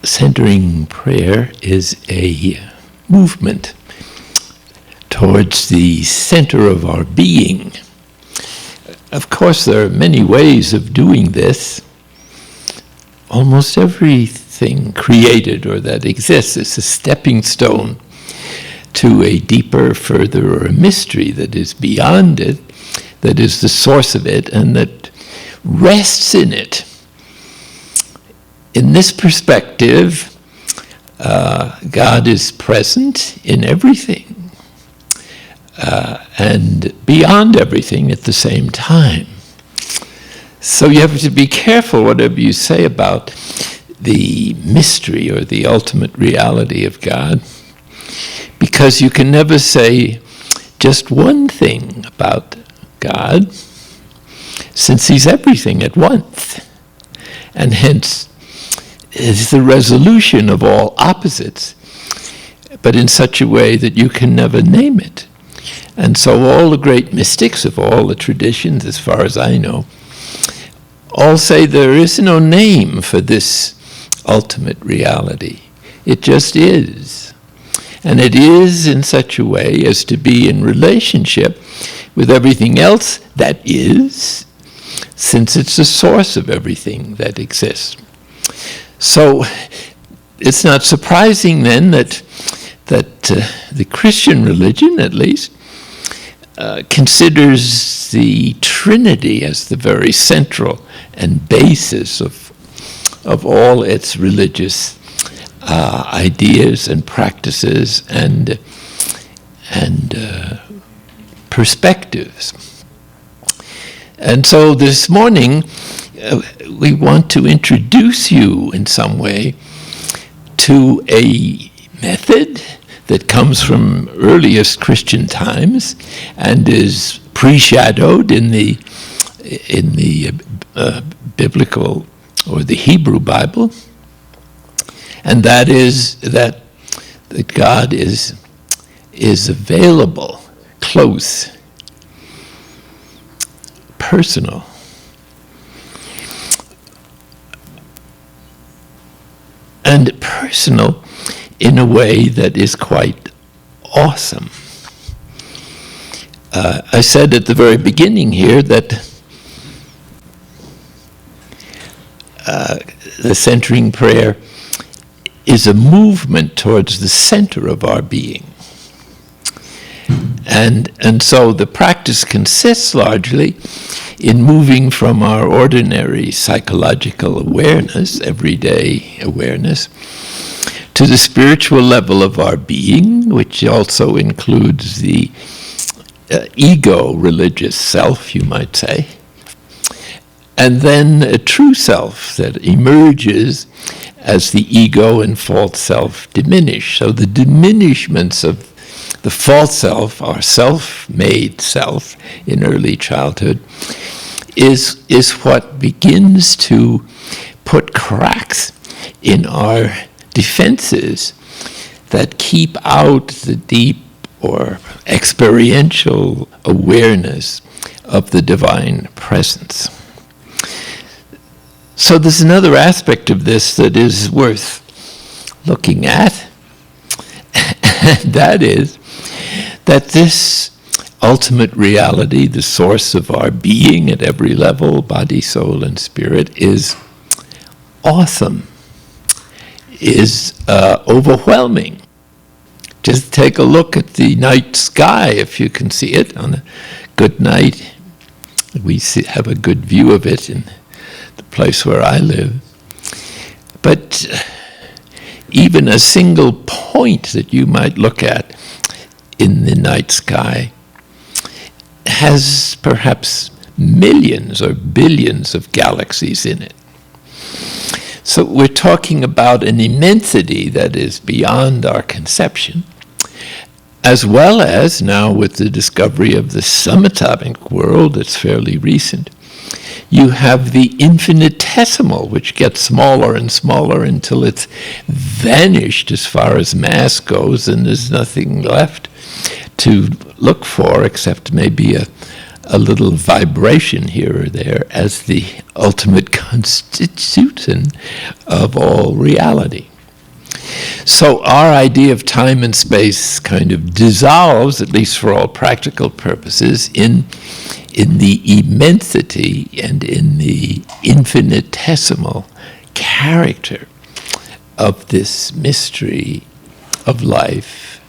centering prayer is a movement towards the center of our being. Of course, there are many ways of doing this. Almost everything created or that exists is a stepping stone to a deeper, further, or a mystery that is beyond it, that is the source of it, and that rests in it. In this perspective, God is present in everything and beyond everything at the same time. So you have to be careful whatever you say about the mystery or the ultimate reality of God, because you can never say just one thing about God, since he's everything at once, and hence is the resolution of all opposites, but in such a way that you can never name it. And so all the great mystics of all the traditions, as far as I know, all say there is no name for this ultimate reality. It just is. And it is in such a way as to be in relationship with everything else that is, since it's the source of everything that exists. So it's not surprising then that the Christian religion, at least, considers the Trinity as the very central and basis of all its religious ideas and practices and perspectives. And so this morning, we want to introduce you in some way to a method that comes from earliest Christian times and is pre-shadowed in the biblical or the Hebrew Bible, and that is that God is available, close, personal. And personal in a way that is quite awesome. I said at the very beginning here that the centering prayer is a movement towards the center of our being. And so the practice consists largely in moving from our ordinary psychological awareness, everyday awareness, to the spiritual level of our being, which also includes the ego religious self, you might say, and then a true self that emerges as the ego and false self diminish. So the diminishments of the false self, our self-made self in early childhood, is what begins to put cracks in our defenses that keep out the deep or experiential awareness of the divine presence. So there's another aspect of this that is worth looking at, and that is that this ultimate reality, the source of our being at every level, body, soul, and spirit, is awesome, is overwhelming. Just take a look at the night sky, if you can see it on a good night. We have a good view of it in the place where I live. But even a single point that you might look at in the night sky has perhaps millions or billions of galaxies in it. So we're talking about an immensity that is beyond our conception, as well as now with the discovery of the subatomic world that's fairly recent, you have the infinitesimal, which gets smaller and smaller until it's vanished as far as mass goes, and there's nothing left to look for except maybe a little vibration here or there as the ultimate constitution of all reality. So our idea of time and space kind of dissolves, at least for all practical purposes, in the immensity and in the infinitesimal character of this mystery of life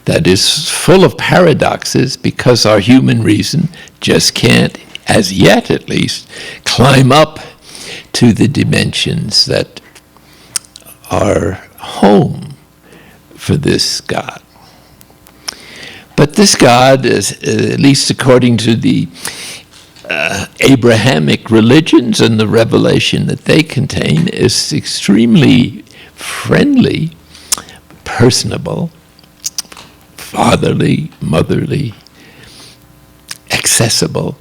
that is full of paradoxes because our human reason just can't, as yet at least, climb up to the dimensions that are home for this God. But this God, at least according to the Abrahamic religions and the revelation that they contain, is extremely friendly, personable, fatherly, motherly, accessible,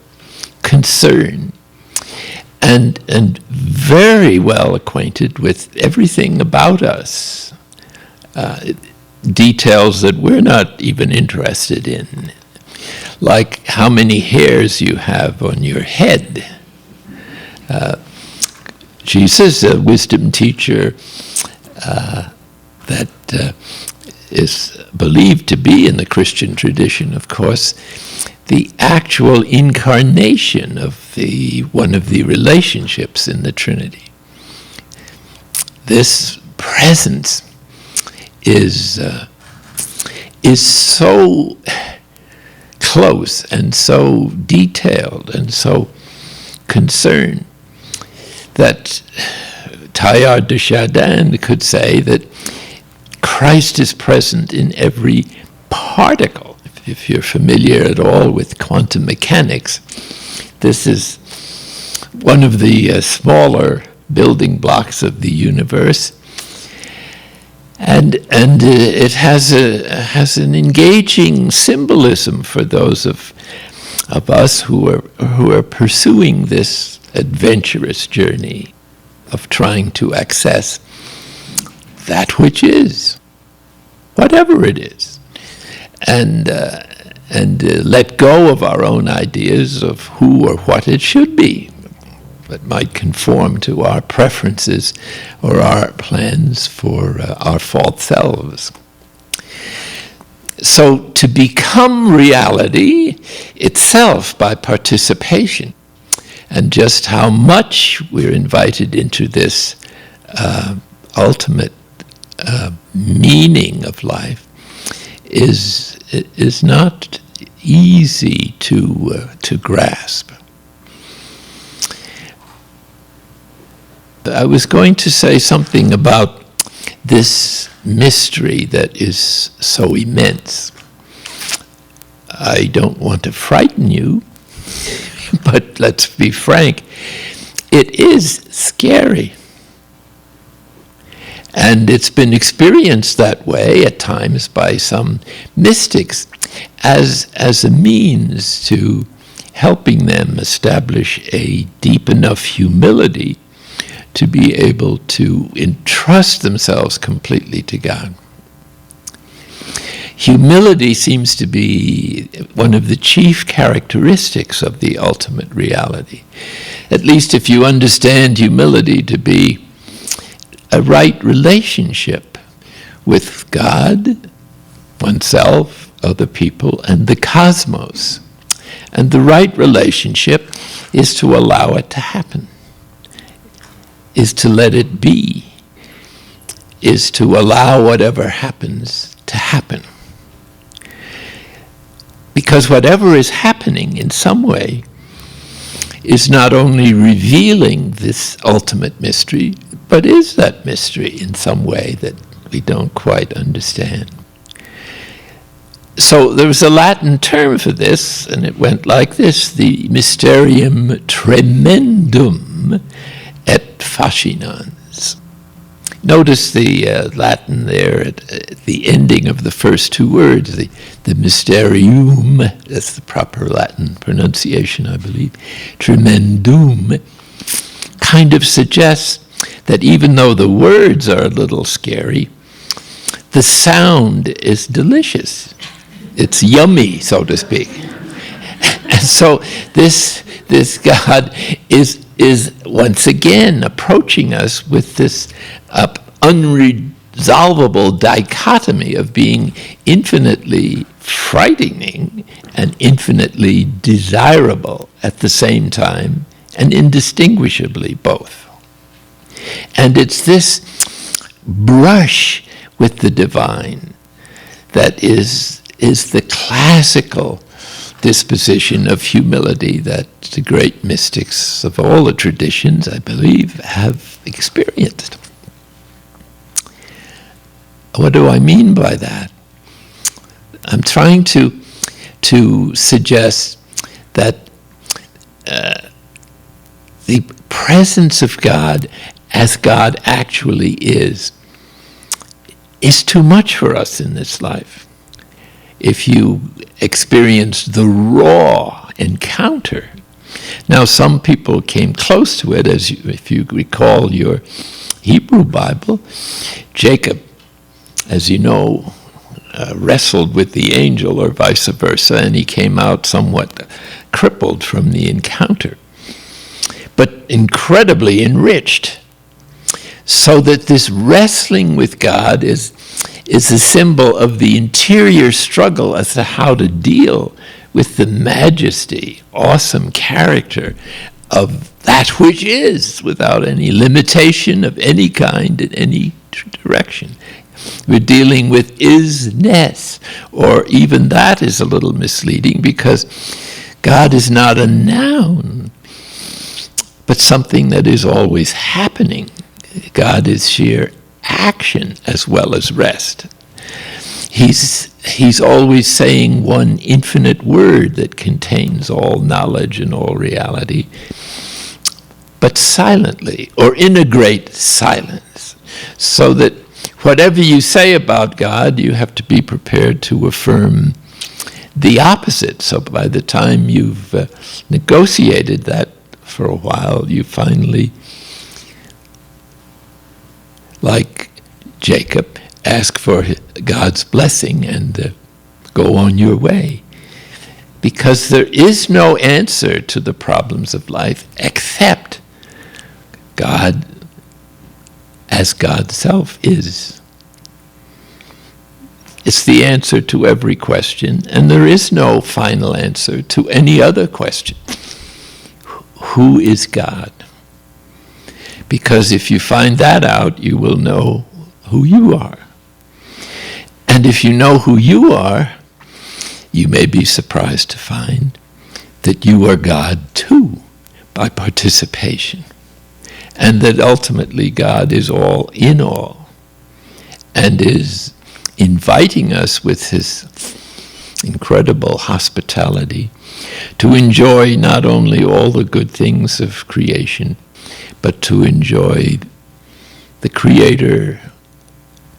concerned, and very well acquainted with everything about us. Details that we're not even interested in, like how many hairs you have on your head. Jesus, a wisdom teacher that is believed to be in the Christian tradition, of course, the actual incarnation of one of the relationships in the Trinity. This presence is so close and so detailed and so concerned that Teilhard de Chardin could say that Christ is present in every particle. If you're familiar at all with quantum mechanics, this is one of the smaller building blocks of the universe. And it has an engaging symbolism for those of us who are pursuing this adventurous journey of trying to access that which is, whatever it is, and let go of our own ideas of who or what it should be that might conform to our preferences or our plans for our false selves. So to become reality itself by participation, and just how much we're invited into this ultimate meaning of life is not easy to grasp. I was going to say something about this mystery that is so immense. I don't want to frighten you, but let's be frank, it is scary. And it's been experienced that way at times by some mystics as a means to helping them establish a deep enough humility to be able to entrust themselves completely to God. Humility seems to be one of the chief characteristics of the ultimate reality. At least if you understand humility to be a right relationship with God, oneself, other people, and the cosmos. And the right relationship is to allow it to happen, is to let it be, is to allow whatever happens to happen. Because whatever is happening in some way is not only revealing this ultimate mystery, but is that mystery in some way that we don't quite understand. So there was a Latin term for this, and it went like this: the mysterium tremendum et fascinans. Notice the Latin there at the ending of the first two words, the mysterium, that's the proper Latin pronunciation, I believe, tremendum, kind of suggests that even though the words are a little scary, the sound is delicious. It's yummy, so to speak. And so this God is once again approaching us with this unresolvable dichotomy of being infinitely frightening and infinitely desirable at the same time, and indistinguishably both. And it's this brush with the divine that is the classical disposition of humility that the great mystics of all the traditions, I believe, have experienced. What do I mean by that? I'm trying to suggest that the presence of God as God actually is too much for us in this life. If you experience the raw encounter. Now, some people came close to it, if you recall your Hebrew Bible. Jacob, as you know, wrestled with the angel or vice versa, and he came out somewhat crippled from the encounter, but incredibly enriched. So that this wrestling with God is a symbol of the interior struggle as to how to deal with the majesty, awesome character of that which is, without any limitation of any kind in any direction. We're dealing with isness, or even that is a little misleading, because God is not a noun, but something that is always happening. God is sheer action as well as rest. He's always saying one infinite word that contains all knowledge and all reality, but silently, or in a great silence, so that whatever you say about God, you have to be prepared to affirm the opposite. So by the time you've negotiated that for a while, you finally, like Jacob, ask for God's blessing and go on your way. Because there is no answer to the problems of life except God as God's self is. It's the answer to every question, and there is no final answer to any other question. Who is God? Because if you find that out, you will know who you are. And if you know who you are, you may be surprised to find that you are God too, by participation. And that ultimately God is all in all, and is inviting us with his incredible hospitality to enjoy not only all the good things of creation, but to enjoy the Creator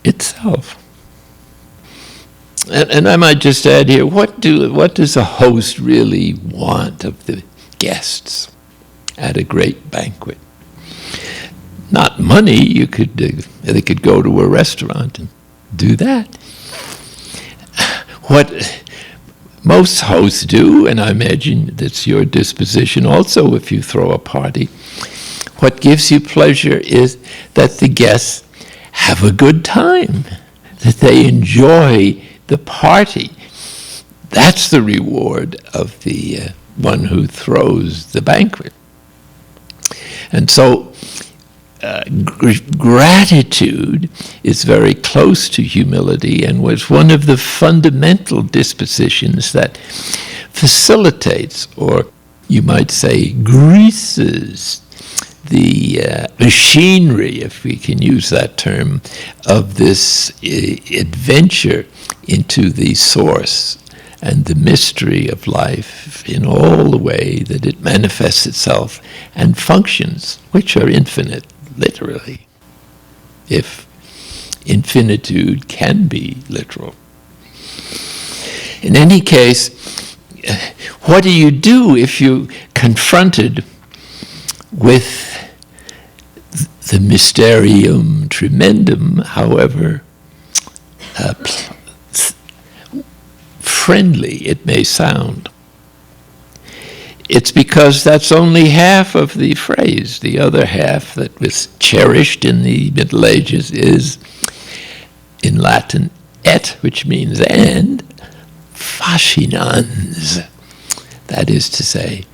itself. And I might just add here, what does a host really want of the guests at a great banquet? Not money. They could go to a restaurant and do that. What most hosts do, and I imagine that's your disposition also if you throw a party, what gives you pleasure is that the guests have a good time, that they enjoy the party. That's the reward of the one who throws the banquet. And so gratitude is very close to humility, and was one of the fundamental dispositions that facilitates, or you might say greases, the machinery, if we can use that term, of this adventure into the source and the mystery of life in all the way that it manifests itself and functions, which are infinite, literally, if infinitude can be literal. In any case, what do you do if you're confronted with the mysterium tremendum, however friendly it may sound? It's because that's only half of the phrase. The other half that was cherished in the Middle Ages is in Latin, et, which means and, fascinans, that is to say,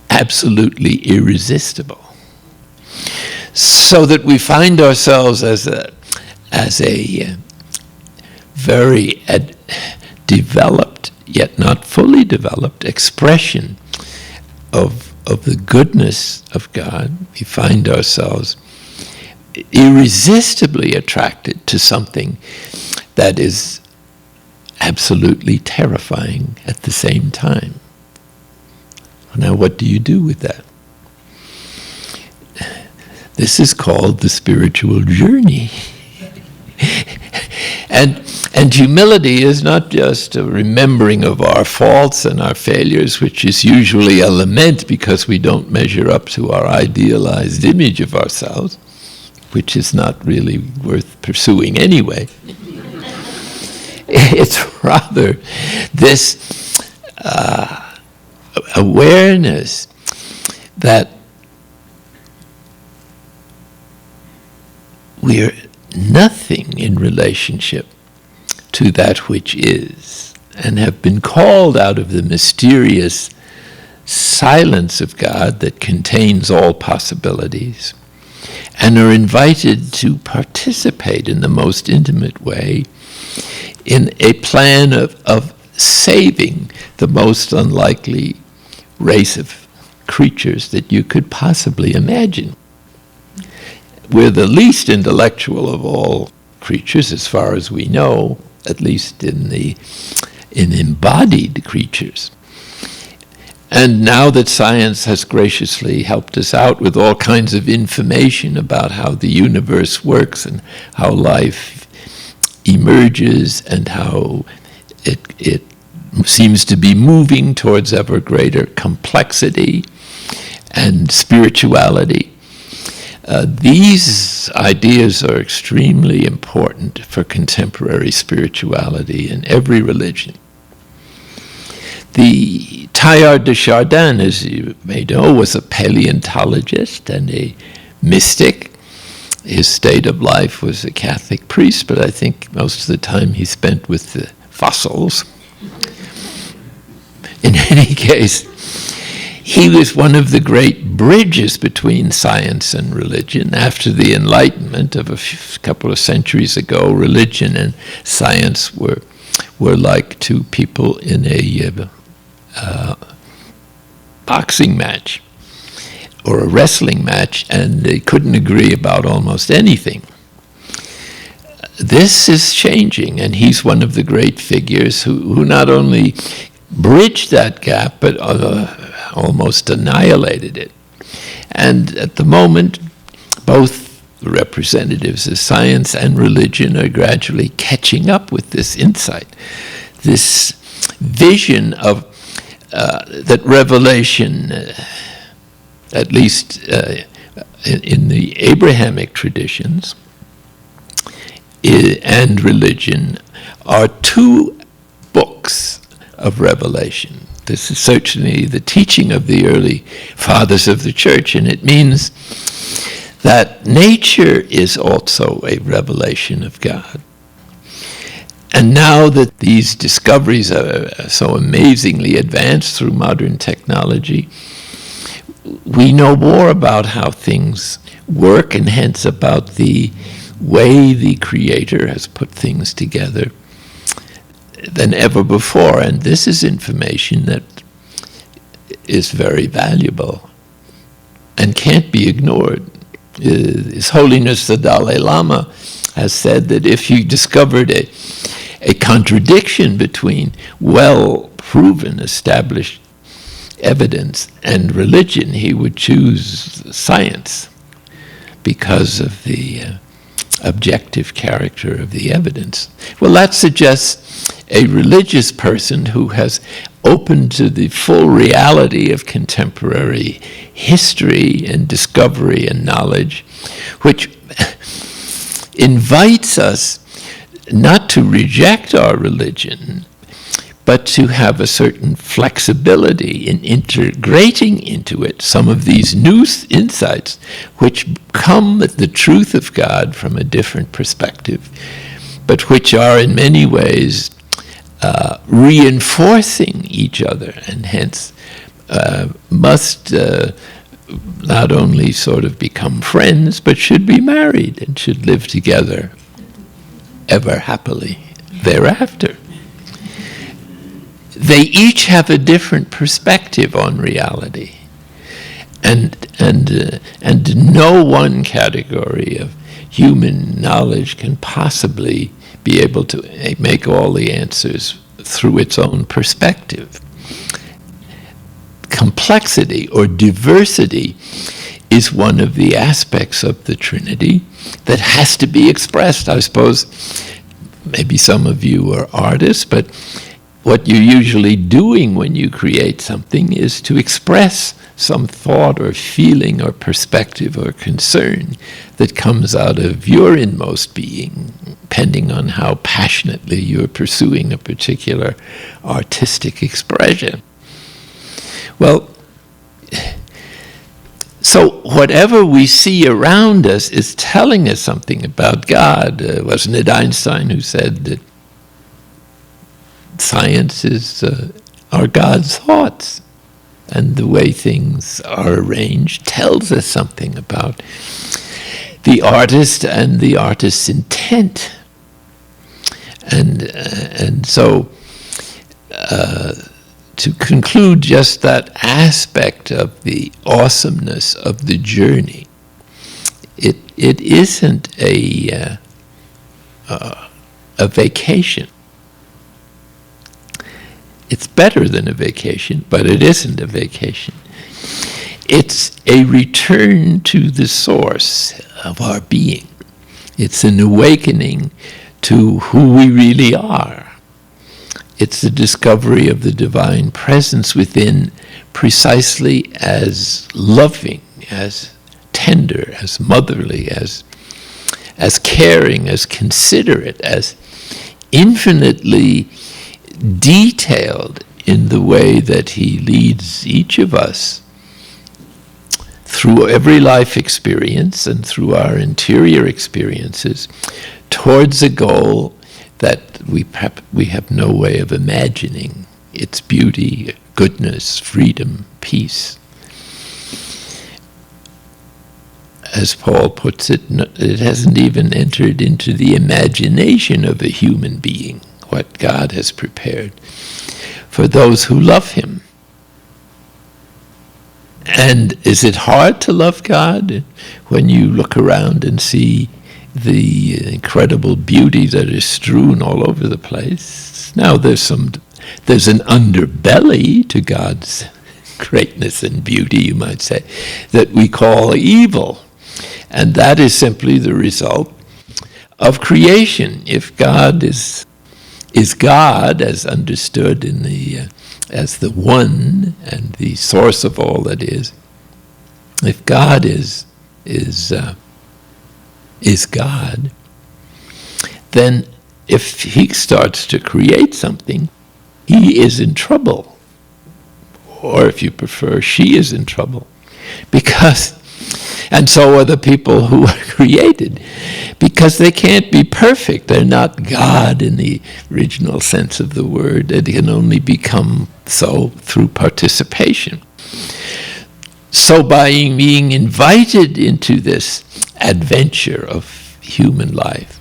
absolutely irresistible. So that we find ourselves as a very developed, yet not fully developed, expression of the goodness of God. We find ourselves irresistibly attracted to something that is absolutely terrifying at the same time. Now, what do you do with that? This is called the spiritual journey. And humility is not just a remembering of our faults and our failures, which is usually a lament because we don't measure up to our idealized image of ourselves, which is not really worth pursuing anyway. It's rather this awareness that we're nothing in relationship to that which is, and have been called out of the mysterious silence of God that contains all possibilities, and are invited to participate in the most intimate way in a plan of saving the most unlikely race of creatures that you could possibly imagine. We're the least intellectual of all creatures, as far as we know, at least in embodied creatures. And now that science has graciously helped us out with all kinds of information about how the universe works and how life emerges and how it seems to be moving towards ever greater complexity and spirituality, these ideas are extremely important for contemporary spirituality in every religion. The Teilhard de Chardin, as you may know, was a paleontologist and a mystic. His state of life was a Catholic priest, but I think most of the time he spent with the fossils. In any case, he was one of the great bridges between science and religion. After the Enlightenment of a couple of centuries ago, religion and science were like two people in a boxing match or a wrestling match, and they couldn't agree about almost anything. This is changing, and he's one of the great figures who not only bridged that gap, but almost annihilated it. And at the moment, both the representatives of science and religion are gradually catching up with this insight, this vision of that revelation, at least in the Abrahamic traditions and religion, are two books of revelation. This is certainly the teaching of the early fathers of the church, and it means that nature is also a revelation of God. And now that these discoveries are so amazingly advanced through modern technology, we know more about how things work, and hence about the way the Creator has put things together than ever before. And this is information that is very valuable and can't be ignored. His Holiness the Dalai Lama has said that if you discovered a contradiction between well-proven, established evidence and religion, he would choose science because of the objective character of the evidence. Well, that suggests a religious person who has opened to the full reality of contemporary history and discovery and knowledge, which invites us not to reject our religion, but to have a certain flexibility in integrating into it some of these new insights which come at the truth of God from a different perspective, but which are in many ways reinforcing each other, and hence must not only sort of become friends, but should be married and should live together ever happily thereafter. They each have a different perspective on reality, and no one category of human knowledge can possibly be able to make all the answers through its own perspective. Complexity or diversity is one of the aspects of the Trinity that has to be expressed. I suppose maybe some of you are artists, but what you're usually doing when you create something is to express some thought or feeling or perspective or concern that comes out of your inmost being, depending on how passionately you're pursuing a particular artistic expression. Well, so whatever we see around us is telling us something about God. Wasn't it Einstein who said that science are God's thoughts, and the way things are arranged tells us something about the artist and the artist's intent. And so to conclude just that aspect of the awesomeness of the journey, it isn't a vacation. It's better than a vacation, but it isn't a vacation. It's a return to the source of our being. It's an awakening to who we really are. It's the discovery of the divine presence within, precisely as loving, as tender, as motherly, as caring, as considerate, as infinitely detailed in the way that he leads each of us through every life experience and through our interior experiences towards a goal that we have no way of imagining its beauty, goodness, freedom, peace. As Paul puts it, it hasn't even entered into the imagination of a human being what God has prepared for those who love him. And is it hard to love God when you look around and see the incredible beauty that is strewn all over the place? Now there's an underbelly to God's greatness and beauty, you might say, that we call evil. And that is simply the result of creation. If God is God, as understood in as the one and the source of all that is, if God is God, then if he starts to create something, he is in trouble. Or if you prefer, she is in trouble. And so are the people who are created, because they can't be perfect. They're not God in the original sense of the word. They can only become so through participation. So by being invited into this adventure of human life,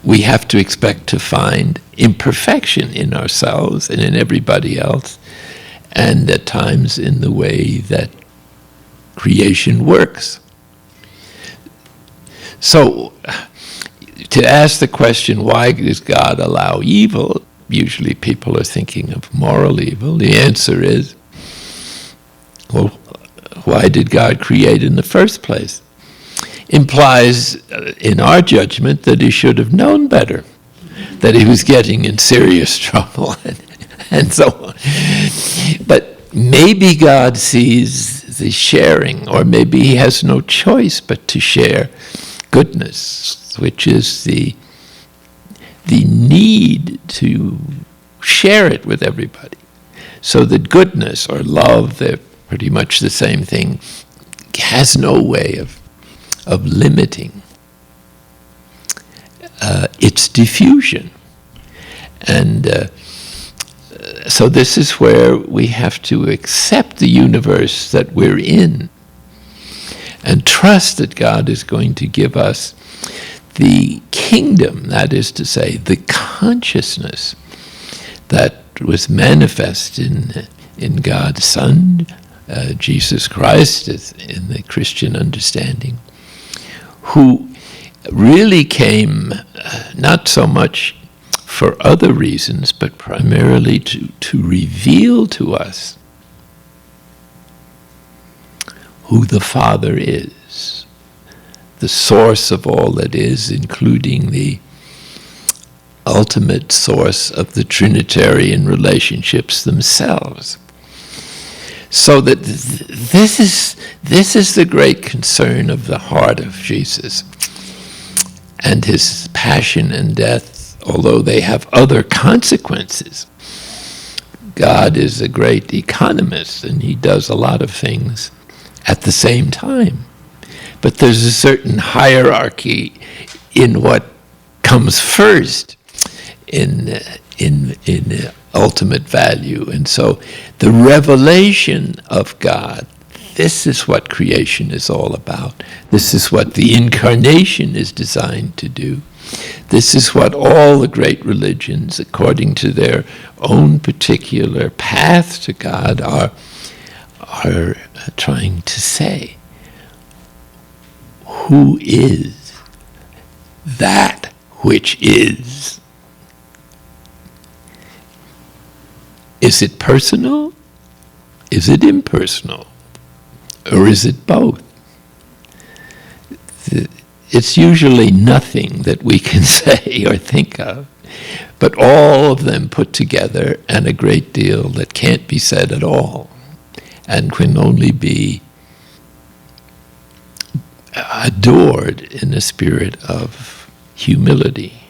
we have to expect to find imperfection in ourselves and in everybody else, and at times in the way that creation works. So, to ask the question, why does God allow evil? Usually people are thinking of moral evil. The answer is, well, why did God create in the first place? Implies, in our judgment, that he should have known better, that he was getting in serious trouble, and so on. But maybe God sees the sharing, or maybe he has no choice but to share goodness, which is the need to share it with everybody. So that goodness or love, they're pretty much the same thing, has no way of limiting its diffusion. And so this is where we have to accept the universe that we're in and trust that God is going to give us the kingdom, that is to say, the consciousness that was manifest in God's Son, Jesus Christ, in the Christian understanding, who really came not so much for other reasons, but primarily to reveal to us who the Father is, the source of all that is, including the ultimate source of the Trinitarian relationships themselves. So that this is the great concern of the heart of Jesus. And his passion and death, although they have other consequences, God is a great economist, and he does a lot of things at the same time. But there's a certain hierarchy in what comes first in ultimate value. And so the revelation of God, this is what creation is all about. This is what the incarnation is designed to do. This is what all the great religions, according to their own particular path to God, are trying to say. Who is that which is? Is it personal? Is it impersonal? Or is it both? It's usually nothing that we can say or think of, but all of them put together, and a great deal that can't be said at all, and can only be adored in a spirit of humility.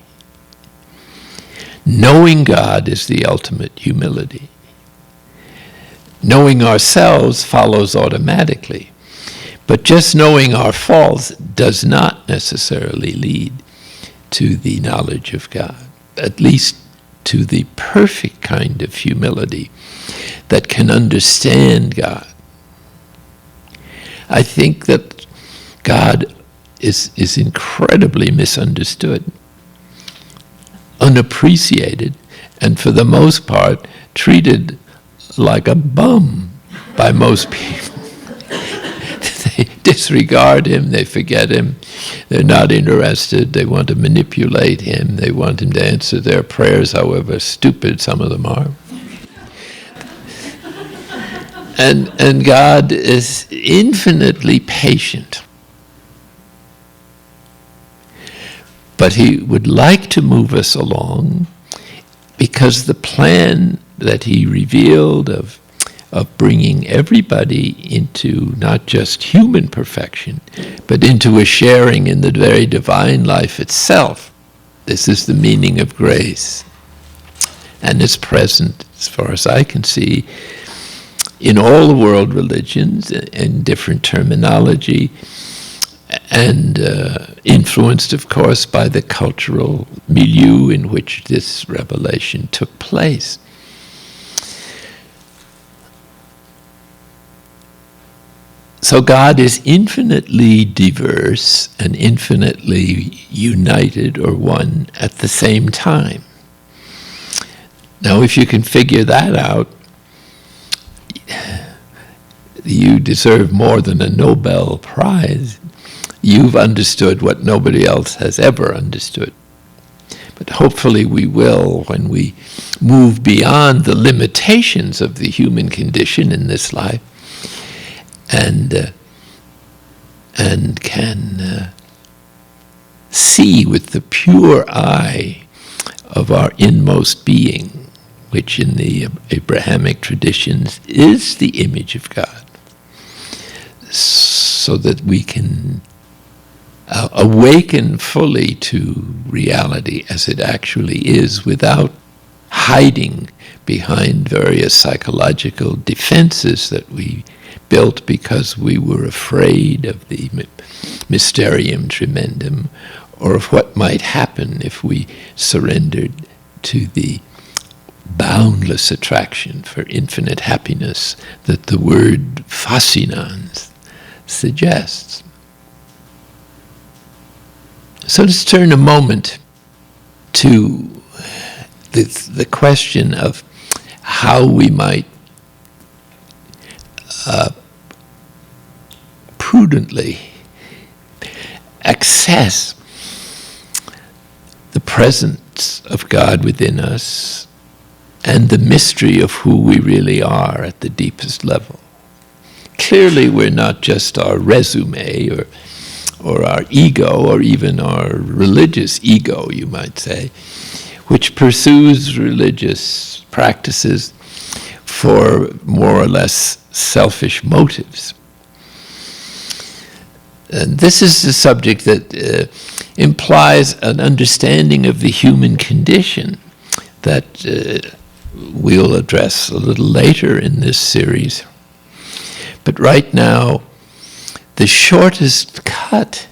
Knowing God is the ultimate humility. Knowing ourselves follows automatically. But just knowing our faults does not necessarily lead to the knowledge of God, at least to the perfect kind of humility that can understand God. I think that God is incredibly misunderstood, unappreciated, and for the most part treated like a bum by most people. They disregard him, they forget him, they're not interested, they want to manipulate him, they want him to answer their prayers, however stupid some of them are. And God is infinitely patient. But he would like to move us along because the plan that he revealed of bringing everybody into not just human perfection, but into a sharing in the very divine life itself. This is the meaning of grace. And it's present, as far as I can see, in all the world religions, in different terminology, and influenced, of course, by the cultural milieu in which this revelation took place. So God is infinitely diverse and infinitely united or one at the same time. Now, if you can figure that out, you deserve more than a Nobel Prize. You've understood what nobody else has ever understood. But hopefully we will when we move beyond the limitations of the human condition in this life and can see with the pure eye of our inmost being, which in the Abrahamic traditions is the image of God, so that we can awaken fully to reality as it actually is without hiding behind various psychological defenses that we built because we were afraid of the mysterium tremendum, or of what might happen if we surrendered to the boundless attraction for infinite happiness that the word fascinans suggests. So let's turn a moment to the question of how we might prudently access the presence of God within us and the mystery of who we really are at the deepest level. Clearly, we're not just our resume or our ego, or even our religious ego, you might say, which pursues religious practices for more or less selfish motives. And this is a subject that implies an understanding of the human condition that we'll address a little later in this series. But right now, the shortest cut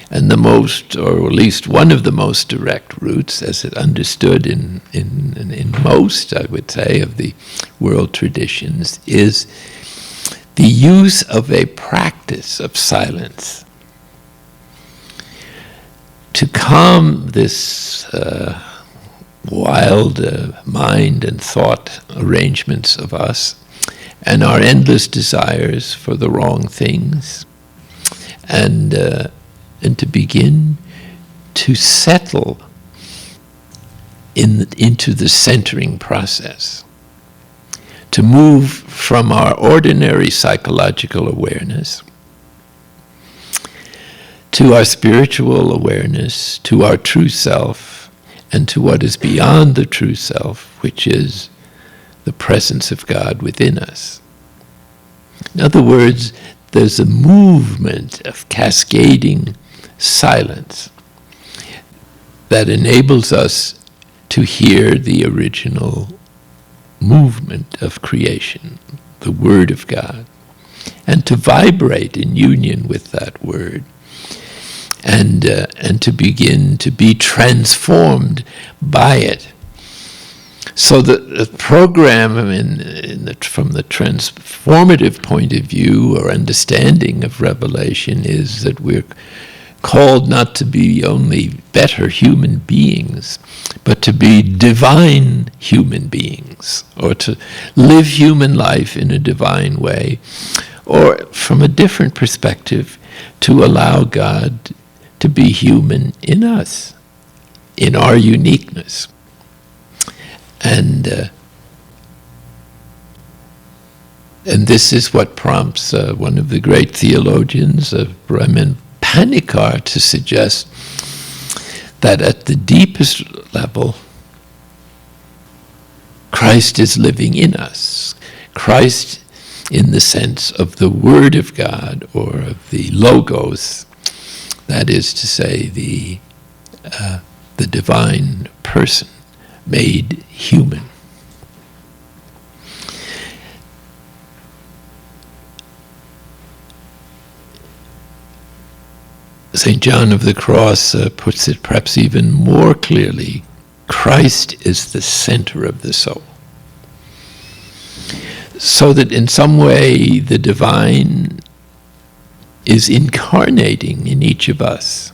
and the most, or at least one of the most direct routes, as it understood in most, I would say, of the world traditions, is the use of a practice of silence to calm this wild mind and thought arrangements of us and our endless desires for the wrong things, and to begin to settle into the centering process, to move from our ordinary psychological awareness to our spiritual awareness, to our true self, and to what is beyond the true self, which is the presence of God within us. In other words, there's a movement of cascading silence that enables us to hear the original movement of creation, the Word of God, and to vibrate in union with that Word, and to begin to be transformed by it. So the program from the transformative point of view or understanding of Revelation is that we're called not to be only better human beings, but to be divine human beings, or to live human life in a divine way, or from a different perspective, to allow God to be human in us, in our uniqueness. And this is what prompts one of the great theologians, Brahman Panikar, to suggest that at the deepest level, Christ is living in us. Christ in the sense of the Word of God, or of the Logos, that is to say, the divine person made human. St. John of the Cross puts it perhaps even more clearly: Christ is the center of the soul. So that in some way the divine is incarnating in each of us,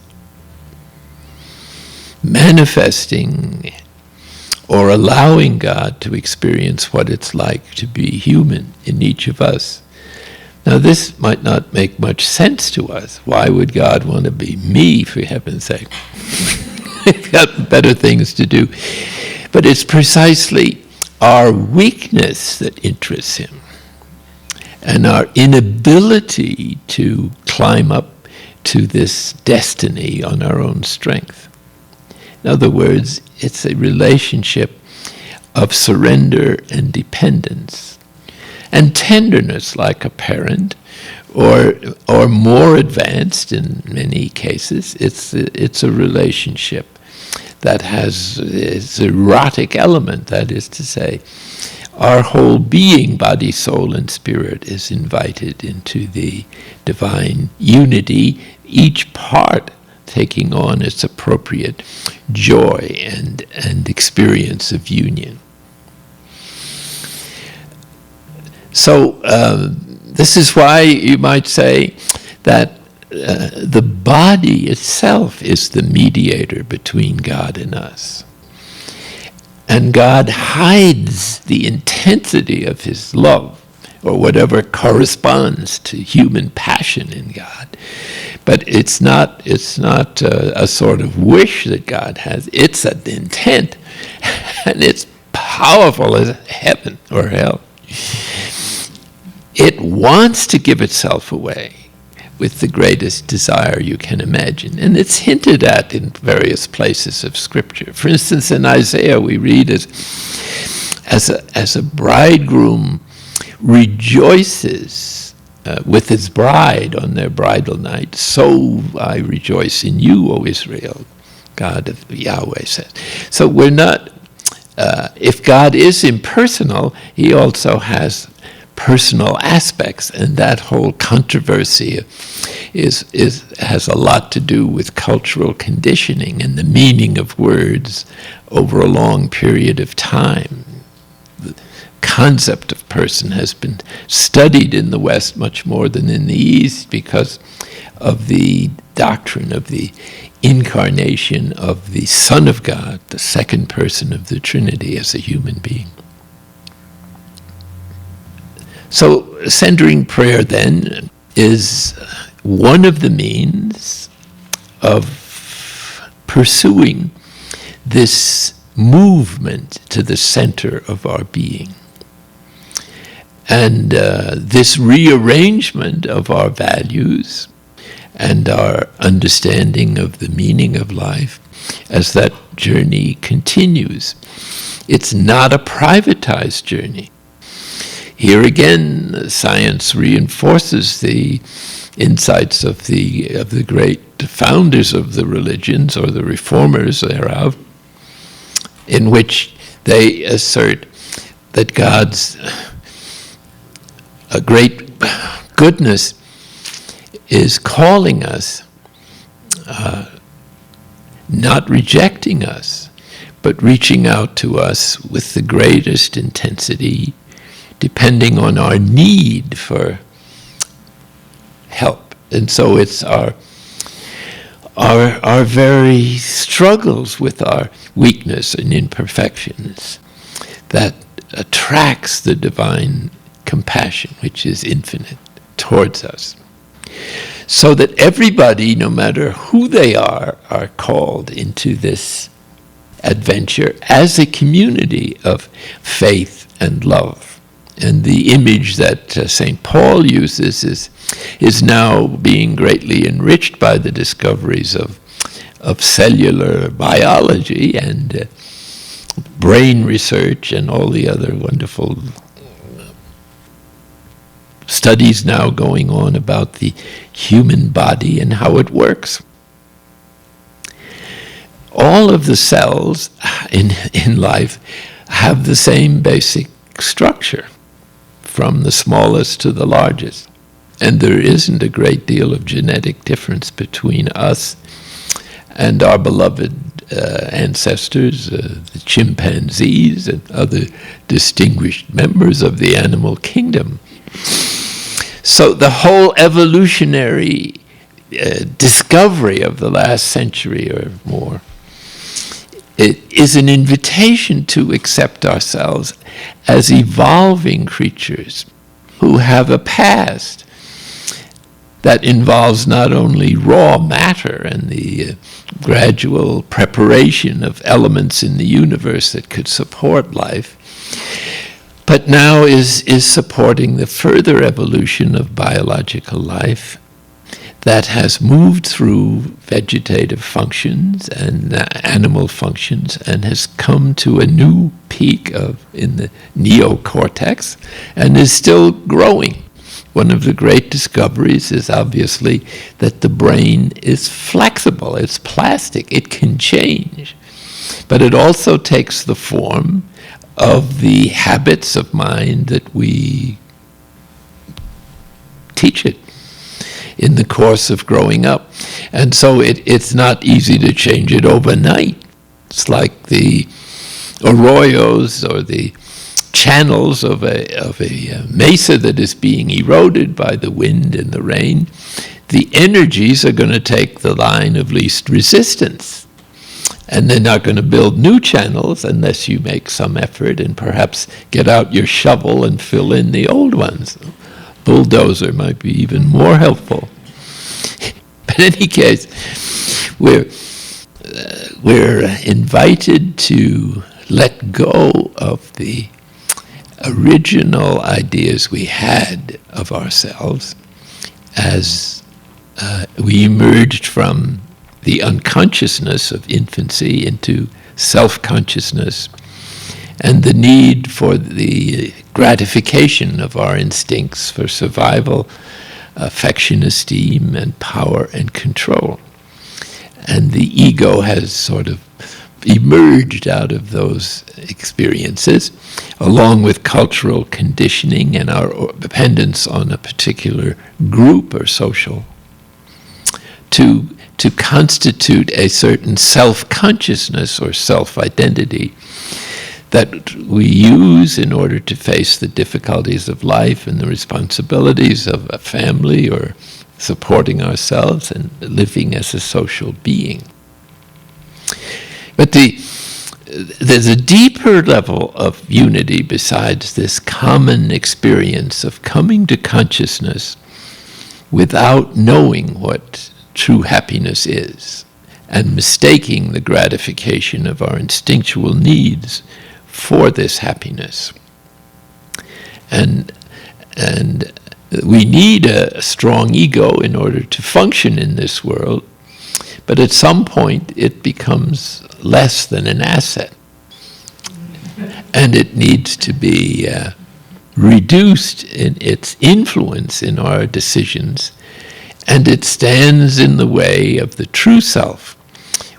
manifesting or allowing God to experience what it's like to be human in each of us. Now, this might not make much sense to us. Why would God want to be me, for heaven's sake? We've got better things to do. But it's precisely our weakness that interests him, and our inability to climb up to this destiny on our own strength. In other words, it's a relationship of surrender and dependence, and tenderness, like a parent, or more advanced in many cases. It's a relationship that has its erotic element, that is to say, our whole being, body, soul, and spirit, is invited into the divine unity, each part taking on its appropriate joy and experience of union. So this is why you might say that the body itself is the mediator between God and us. And God hides the intensity of his love, or whatever corresponds to human passion in God. But it's not a sort of wish that God has. It's an intent, and it's powerful as heaven or hell. It wants to give itself away with the greatest desire you can imagine. And it's hinted at in various places of Scripture. For instance, in Isaiah we read as a bridegroom rejoices with his bride on their bridal night, so I rejoice in you, O Israel, God of Yahweh says. So we're not, if God is impersonal, he also has personal aspects, and that whole controversy has a lot to do with cultural conditioning and the meaning of words over a long period of time. The concept of person has been studied in the West much more than in the East because of the doctrine of the incarnation of the Son of God, the second person of the Trinity, as a human being. So centering prayer then is one of the means of pursuing this movement to the center of our being. And this rearrangement of our values and our understanding of the meaning of life as that journey continues. It's not a privatized journey. Here again, science reinforces the insights of the great founders of the religions, or the reformers thereof, in which they assert that God's great goodness is calling us, not rejecting us, but reaching out to us with the greatest intensity, depending on our need for help. And so it's our very struggles with our weakness and imperfections that attracts the divine compassion, which is infinite, towards us. So that everybody, no matter who they are called into this adventure as a community of faith and love. And the image that St. Paul uses is now being greatly enriched by the discoveries of cellular biology and brain research and all the other wonderful studies now going on about the human body and how it works. All of the cells in life have the same basic structure, from the smallest to the largest. And there isn't a great deal of genetic difference between us and our beloved ancestors, the chimpanzees and other distinguished members of the animal kingdom. So the whole evolutionary discovery of the last century or more, it is an invitation to accept ourselves as evolving creatures who have a past that involves not only raw matter and the gradual preparation of elements in the universe that could support life, but now is supporting the further evolution of biological life that has moved through vegetative functions and animal functions and has come to a new peak in the neocortex and is still growing. One of the great discoveries is obviously that the brain is flexible, it's plastic, it can change. but it also takes the form of the habits of mind that we teach it in the course of growing up. And so it's not easy to change it overnight. It's like the arroyos or the channels of a mesa that is being eroded by the wind and the rain. The energies are going to take the line of least resistance. And they're not going to build new channels unless you make some effort and perhaps get out your shovel and fill in the old ones. Bulldozer might be even more helpful. But in any case, we're invited to let go of the original ideas we had of ourselves as we emerged from the unconsciousness of infancy into self-consciousness and the need for the gratification of our instincts for survival, affection, esteem, and power and control. And the ego has sort of emerged out of those experiences, along with cultural conditioning and our dependence on a particular group or social, to constitute a certain self-consciousness or self-identity that we use in order to face the difficulties of life and the responsibilities of a family or supporting ourselves and living as a social being. But there's a deeper level of unity besides this common experience of coming to consciousness without knowing what true happiness is and mistaking the gratification of our instinctual needs for this happiness. And we need a strong ego in order to function in this world, but at some point it becomes less than an asset. And it needs to be reduced in its influence in our decisions, and it stands in the way of the true self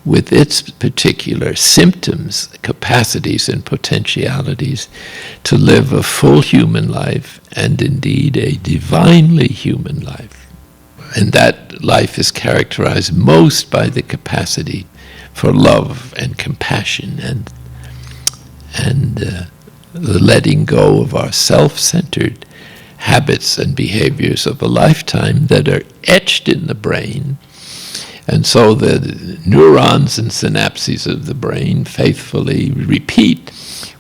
with its particular symptoms, capacities, and potentialities to live a full human life and indeed a divinely human life. And that life is characterized most by the capacity for love and compassion and the letting go of our self-centered habits and behaviors of a lifetime that are etched in the brain. And so the neurons and synapses of the brain faithfully repeat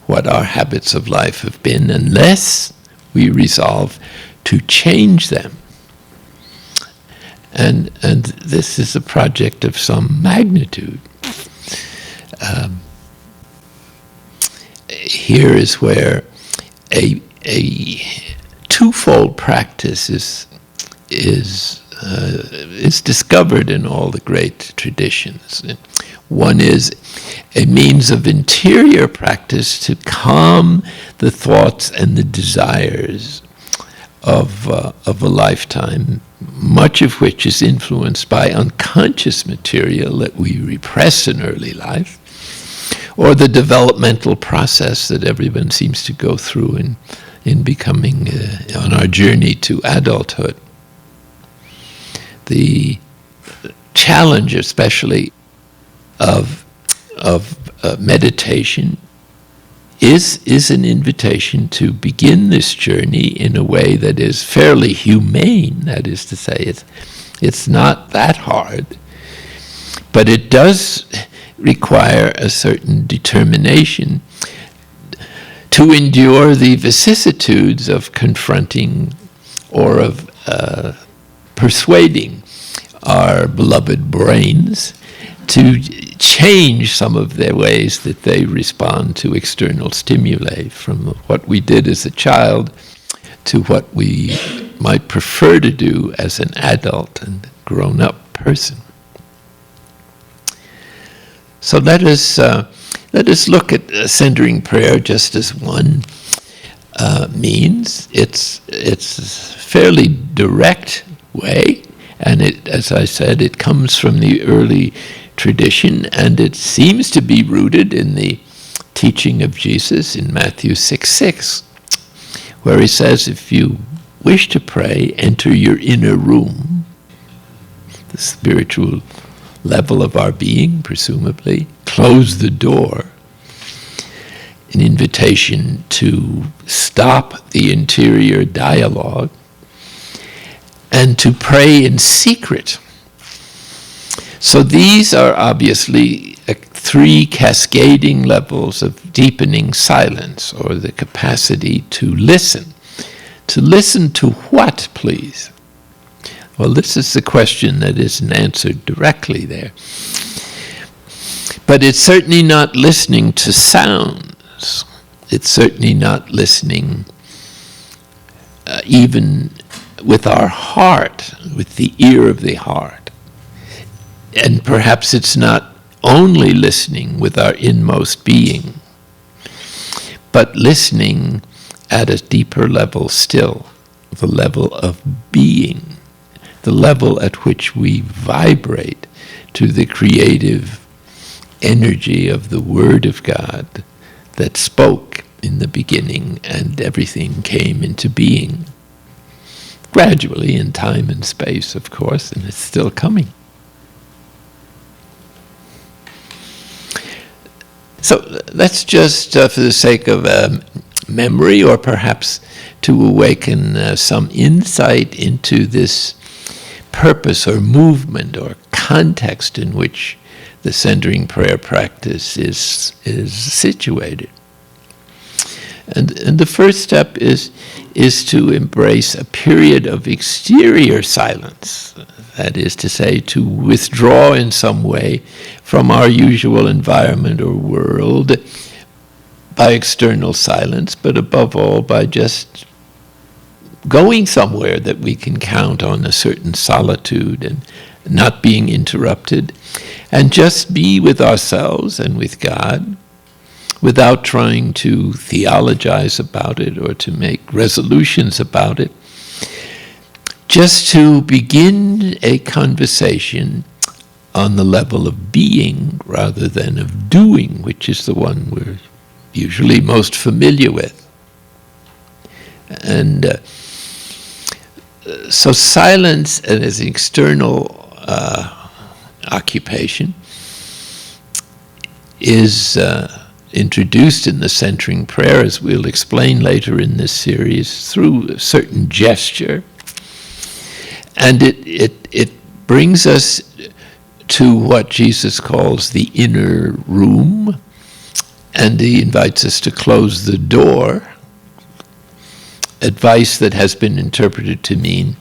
what our habits of life have been unless we resolve to change them. And this is a project of some magnitude. Here is where a twofold practice is discovered in all the great traditions. One is a means of interior practice to calm the thoughts and the desires of a lifetime, much of which is influenced by unconscious material that we repress in early life, or the developmental process that everyone seems to go through in becoming on our journey to adulthood. The challenge, especially of meditation, is an invitation to begin this journey in a way that is fairly humane. That is to say, it's not that hard, but it does require a certain determination to endure the vicissitudes of confronting or of persuading our beloved brains to change some of their ways that they respond to external stimuli, from what we did as a child to what we might prefer to do as an adult and grown-up person. So let us look at centering prayer just as one means. It's a fairly direct way, and as I said, it comes from the early tradition, and it seems to be rooted in the teaching of Jesus in Matthew 6:6, where he says, if you wish to pray, enter your inner room, the spiritual level of our being, presumably, close the door, an invitation to stop the interior dialogue and to pray in secret. So these are obviously three cascading levels of deepening silence, or the capacity to listen. To listen to what, please? Well, this is the question that isn't answered directly there. But it's certainly not listening to sounds. It's certainly not listening even with our heart, with the ear of the heart. And perhaps it's not only listening with our inmost being, but listening at a deeper level still, the level of being, the level at which we vibrate to the creative energy of the Word of God that spoke in the beginning, and everything came into being. Gradually, in time and space, of course, and it's still coming. So let's just, for the sake of memory, or perhaps to awaken some insight into this purpose or movement or context in which the centering prayer practice is situated. And the first step is to embrace a period of exterior silence. That is to say, to withdraw in some way from our usual environment or world by external silence, but above all by just going somewhere that we can count on a certain solitude and not being interrupted, and just be with ourselves and with God without trying to theologize about it or to make resolutions about it. Just to begin a conversation on the level of being rather than of doing, which is the one we're usually most familiar with. And so silence as an external occupation is introduced in the centering prayer, as we'll explain later in this series, through a certain gesture. And it brings us to what Jesus calls the inner room, and he invites us to close the door, advice that has been interpreted to mean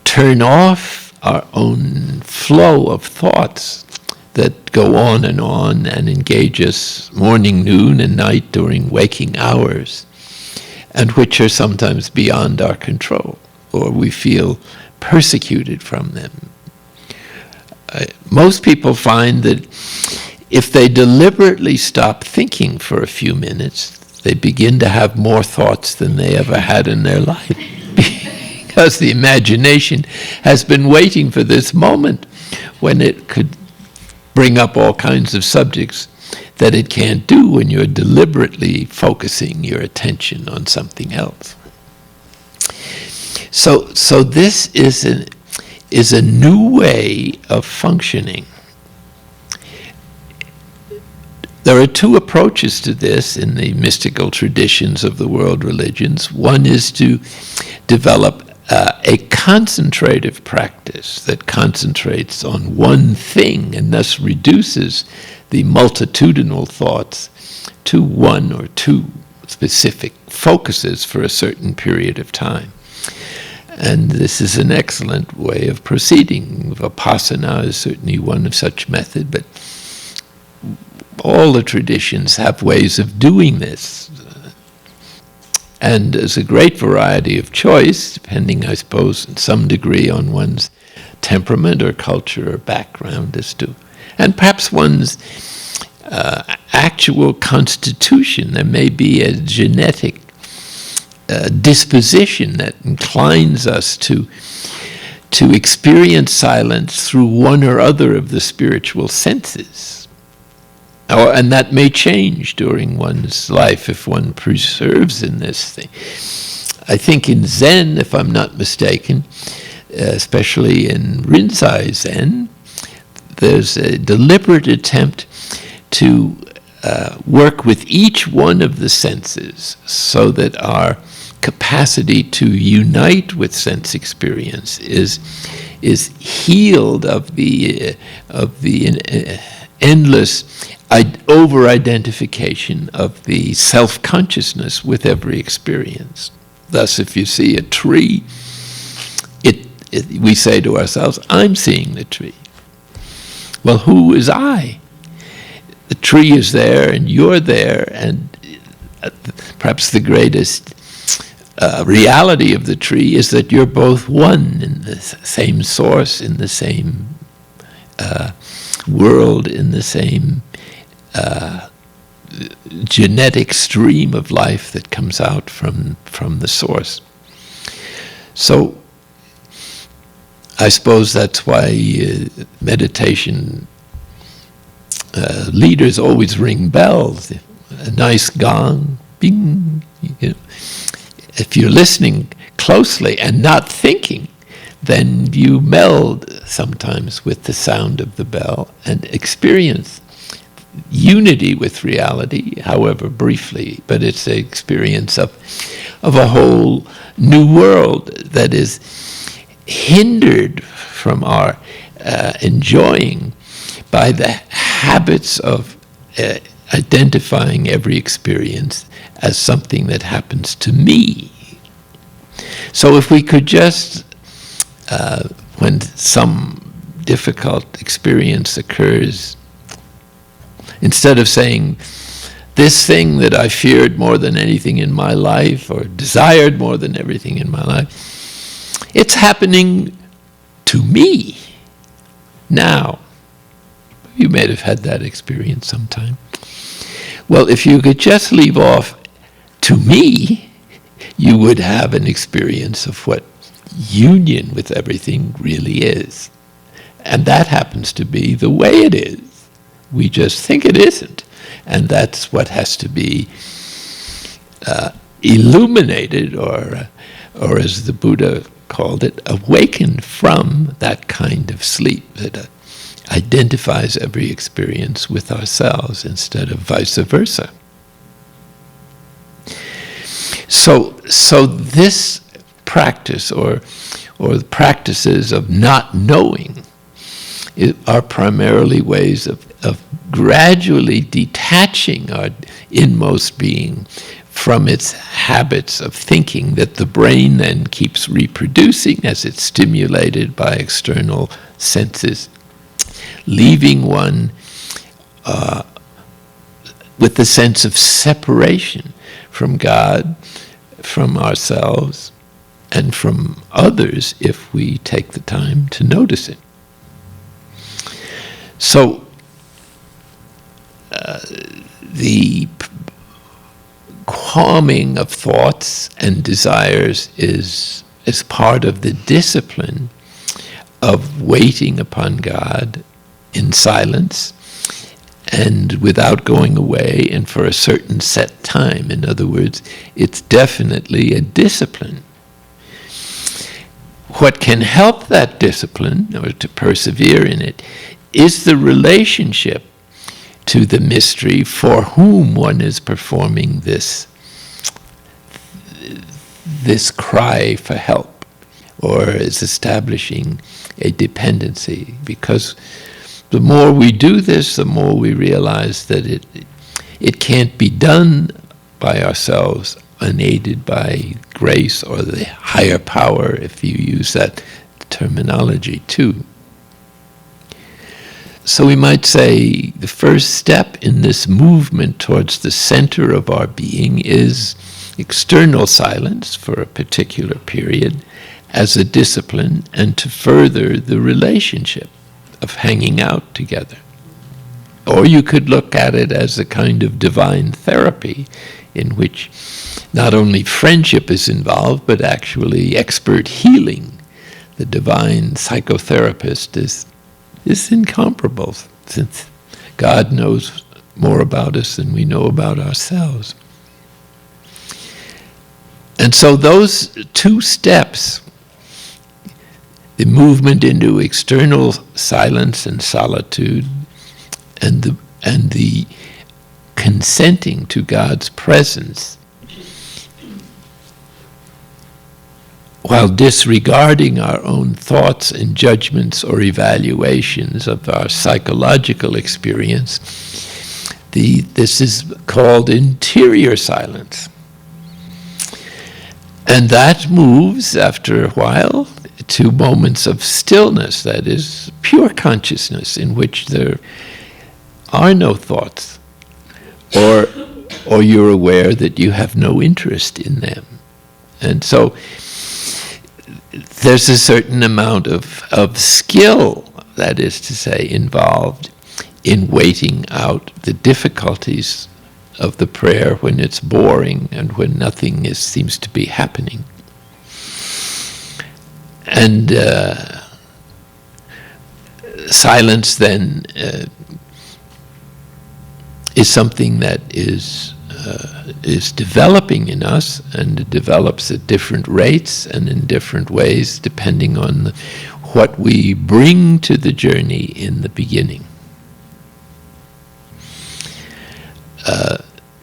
turn off our own flow of thoughts that go on and engage us morning, noon, and night during waking hours, and which are sometimes beyond our control, or we feel persecuted from them. Most people find that if they deliberately stop thinking for a few minutes, they begin to have more thoughts than they ever had in their life, because the imagination has been waiting for this moment when it could bring up all kinds of subjects that it can't do when you're deliberately focusing your attention on something else. So this is a new way of functioning. There are two approaches to this in the mystical traditions of the world religions. One is to develop a concentrative practice that concentrates on one thing and thus reduces the multitudinal thoughts to one or two specific focuses for a certain period of time. And this is an excellent way of proceeding. Vipassana is certainly one of such method, but all the traditions have ways of doing this. And there's a great variety of choice, depending, I suppose, in some degree on one's temperament or culture or background as to, and perhaps one's actual constitution. There may be a genetic disposition that inclines us to to experience silence through one or other of the spiritual senses. And that may change during one's life if one perseveres in this thing. I think in Zen, if I'm not mistaken, especially in Rinzai Zen, there's a deliberate attempt to work with each one of the senses so that our capacity to unite with sense experience is healed of the endless over-identification of the self-consciousness with every experience. Thus, if you see a tree, we say to ourselves, I'm seeing the tree. Well, who is I? The tree is there and you're there, and perhaps the greatest reality of the tree is that you're both one in the same source, in the same world, in the same genetic stream of life that comes out from the source. So I suppose that's why meditation leaders always ring bells, a nice gong, bing. You know. If you're listening closely and not thinking, then you meld sometimes with the sound of the bell and experience unity with reality, however briefly, but it's an experience of a whole new world that is hindered from our enjoying by the habits of identifying every experience as something that happens to me. So if we could just, when some difficult experience occurs, instead of saying, this thing that I feared more than anything in my life, or desired more than everything in my life, it's happening to me now. You may have had that experience sometime. Well, if you could just leave off to me, you would have an experience of what union with everything really is. And that happens to be the way it is. We just think it isn't. And that's what has to be illuminated, or as the Buddha called it, awakened from that kind of sleep that identifies every experience with ourselves instead of vice versa. So this practice, or the practices of not knowing, are primarily ways of gradually detaching our inmost being from its habits of thinking that the brain then keeps reproducing as it's stimulated by external senses, leaving one with the sense of separation from God, from ourselves, and from others if we take the time to notice it. So the calming of thoughts and desires is part of the discipline of waiting upon God in silence and without going away and for a certain set time. In other words, it's definitely a discipline. What can help that discipline, or to persevere in it, is the relationship to the mystery for whom one is performing this cry for help, or is establishing a dependency. Because the more we do this, the more we realize that it can't be done by ourselves unaided by grace or the higher power, if you use that terminology too. So we might say the first step in this movement towards the center of our being is external silence for a particular period as a discipline, and to further the relationship of hanging out together. Or you could look at it as a kind of divine therapy in which not only friendship is involved, but actually expert healing the divine psychotherapist is incomparable, since God knows more about us than we know about ourselves. And so those two steps, the movement into external silence and solitude, and the consenting to God's presence, while disregarding our own thoughts and judgments or evaluations of our psychological experience, this is called interior silence. And that moves, after a while, to moments of stillness, that is, pure consciousness, in which there are no thoughts, or you're aware that you have no interest in them. And so there's a certain amount of skill, that is to say, involved in waiting out the difficulties of the prayer when it's boring and when nothing seems to be happening. And silence then is something that is developing in us, and it develops at different rates and in different ways depending on what we bring to the journey in the beginning.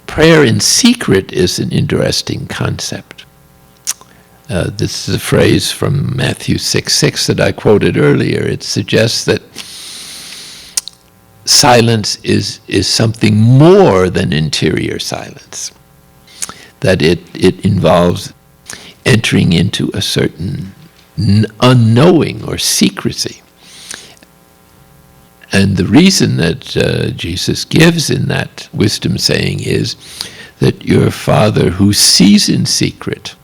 Prayer in secret is an interesting concept. This is a phrase from Matthew 6:6 that I quoted earlier. It suggests that silence is something more than interior silence, that it involves entering into a certain unknowing or secrecy. And the reason that Jesus gives in that wisdom saying is that your Father who sees in secret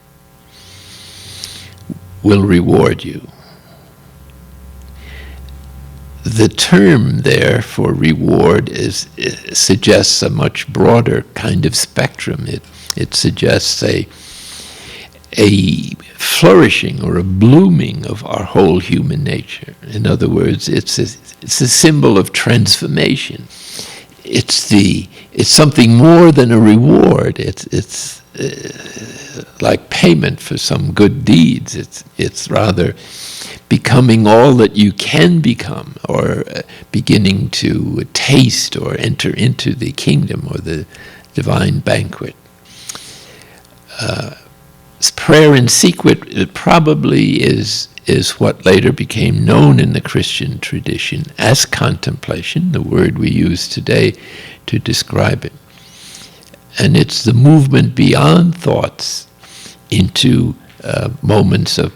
will reward you. The term there for reward suggests a much broader kind of spectrum. It suggests a flourishing or a blooming of our whole human nature. In other words, it's a symbol of transformation. It's something more than a reward. It's like payment for some good deeds. It's rather becoming all that you can become, or beginning to taste or enter into the kingdom or the divine banquet. Prayer in secret, it probably is what later became known in the Christian tradition as contemplation, the word we use today to describe it. And it's the movement beyond thoughts into moments of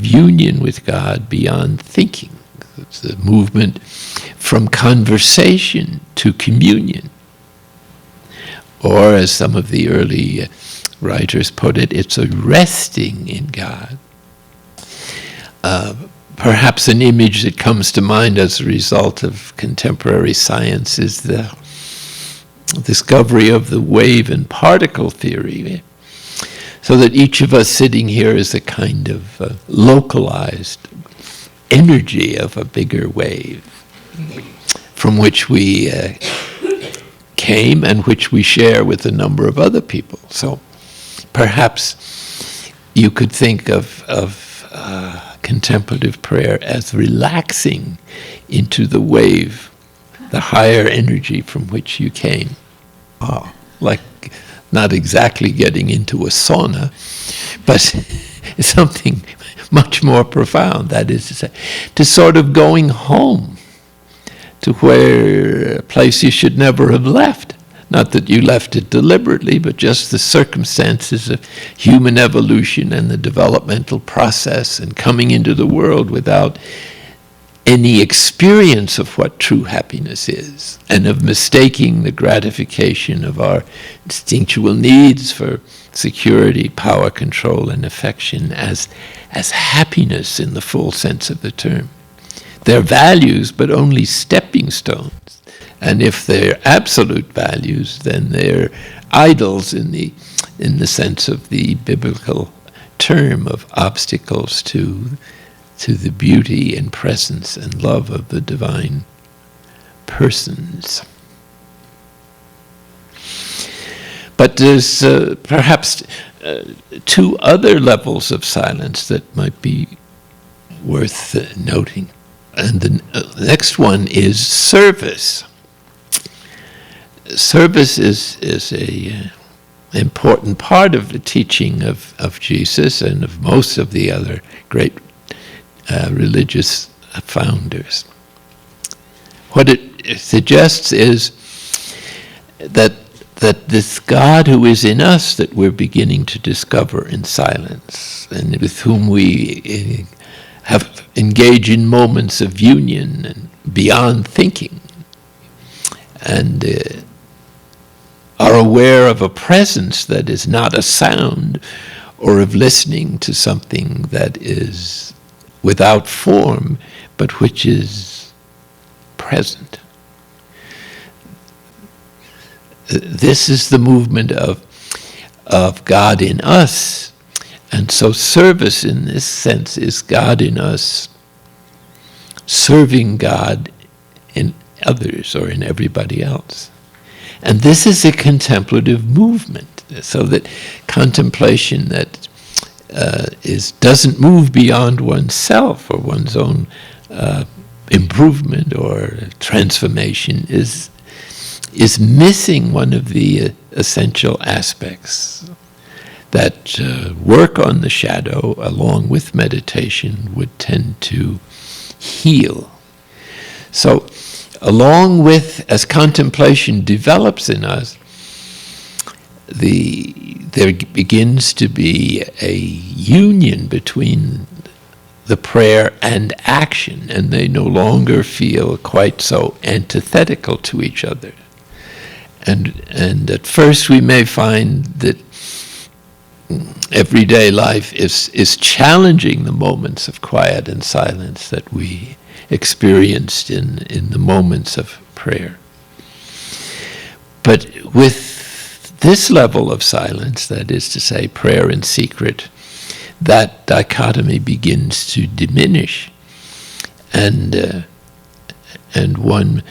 union with God beyond thinking. It's the movement from conversation to communion. Or, as some of the early writers put it, it's a resting in God. Perhaps an image that comes to mind as a result of contemporary science is the discovery of the wave and particle theory, so that each of us sitting here is a kind of localized energy of a bigger wave from which we came and which we share with a number of other people. So perhaps you could think of contemplative prayer as relaxing into the wave, the higher energy from which you came. Like not exactly getting into a sauna, but something much more profound. That is to say, to sort of going home to a place you should never have left. Not that you left it deliberately, but just the circumstances of human evolution and the developmental process and coming into the world without any experience of what true happiness is, and of mistaking the gratification of our instinctual needs for security, power, control, and affection as happiness in the full sense of the term. They're values, but only stepping stones. And if they're absolute values, then they're idols in the sense of the biblical term of obstacles to to the beauty and presence and love of the divine persons. But there's perhaps two other levels of silence that might be worth noting. And the next one is service. Service is a important part of the teaching of Jesus and of most of the other great religious founders. What it suggests is that this God who is in us that we're beginning to discover in silence, and with whom we have engaged in moments of union and beyond thinking, and are aware of a presence that is not a sound, or of listening to something that is without form, but which is present. This is the movement of God in us. And so service in this sense is God in us serving God in others or in everybody else. And this is a contemplative movement, so that contemplation that doesn't move beyond oneself or one's own improvement or transformation is missing one of the essential aspects that work on the shadow along with meditation would tend to heal. So along with, as contemplation develops in us, there begins to be a union between the prayer and action, and they no longer feel quite so antithetical to each other. And at first we may find that everyday life is challenging the moments of quiet and silence that we experienced in the moments of prayer. But with this level of silence, that is to say, prayer in secret, that dichotomy begins to diminish, and one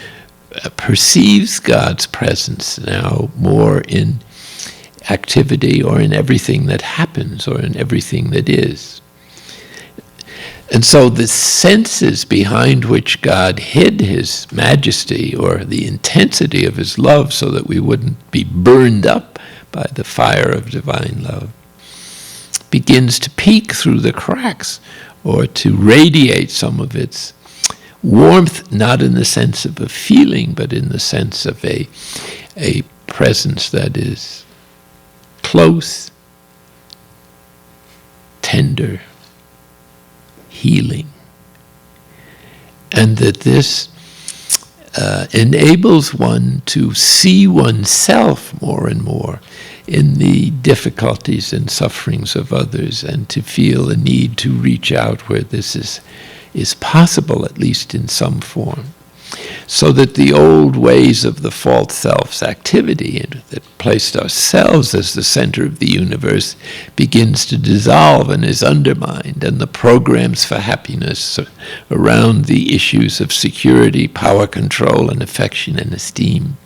perceives God's presence now more in activity or in everything that happens or in everything that is. And so the senses behind which God hid his majesty or the intensity of his love so that we wouldn't be burned up by the fire of divine love begins to peek through the cracks or to radiate some of its warmth, not in the sense of a feeling, but in the sense of a presence that is close, tender, healing. And that this enables one to see oneself more and more in the difficulties and sufferings of others, and to feel a need to reach out where this is possible, at least in some form. So that the old ways of the false self's activity that placed ourselves as the center of the universe begins to dissolve and is undermined, and the programs for happiness around the issues of security, power control, and affection and esteem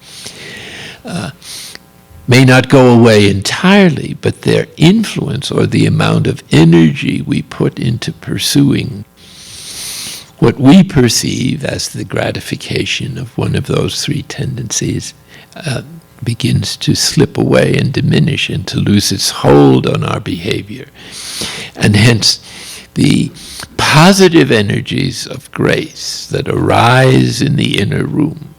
may not go away entirely, but their influence or the amount of energy we put into pursuing what we perceive as the gratification of one of those three tendencies begins to slip away and diminish and to lose its hold on our behavior. And hence, the positive energies of grace that arise in the inner room,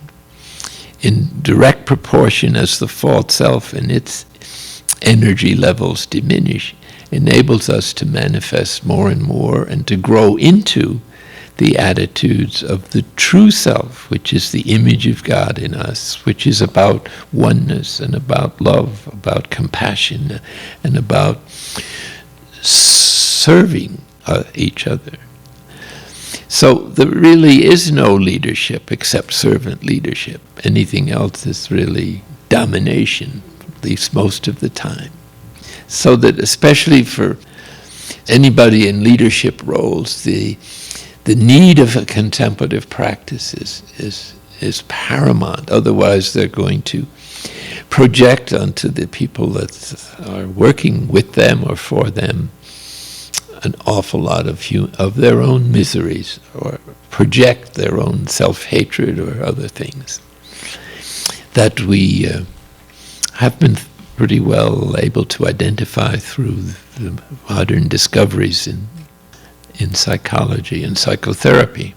in direct proportion as the false self and its energy levels diminish, enables us to manifest more and more and to grow into the attitudes of the true self, which is the image of God in us, which is about oneness and about love, about compassion, and about serving each other. So there really is no leadership except servant leadership. Anything else is really domination, at least most of the time. So that especially for anybody in leadership roles, the need of a contemplative practice is paramount. Otherwise, they're going to project onto the people that are working with them or for them an awful lot of their own miseries, or project their own self-hatred or other things that we have been pretty well able to identify through the modern discoveries in psychology and psychotherapy.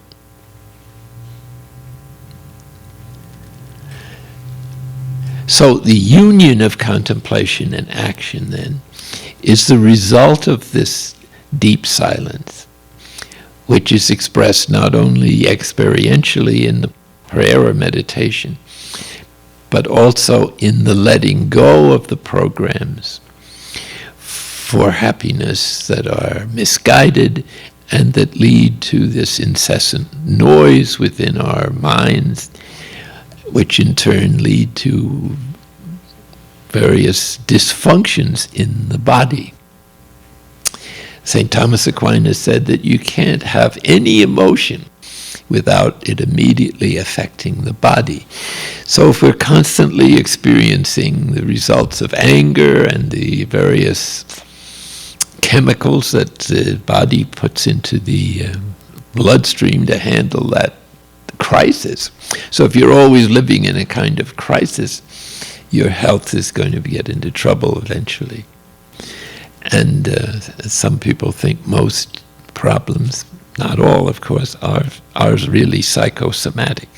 So the union of contemplation and action, then, is the result of this deep silence, which is expressed not only experientially in the prayer or meditation, but also in the letting go of the programs for happiness that are misguided and that lead to this incessant noise within our minds, which in turn lead to various dysfunctions in the body. St. Thomas Aquinas said that you can't have any emotion without it immediately affecting the body. So if we're constantly experiencing the results of anger and the various chemicals that the body puts into the bloodstream to handle that crisis. So if you're always living in a kind of crisis, your health is going to get into trouble eventually. And some people think most problems, not all of course, are really psychosomatic.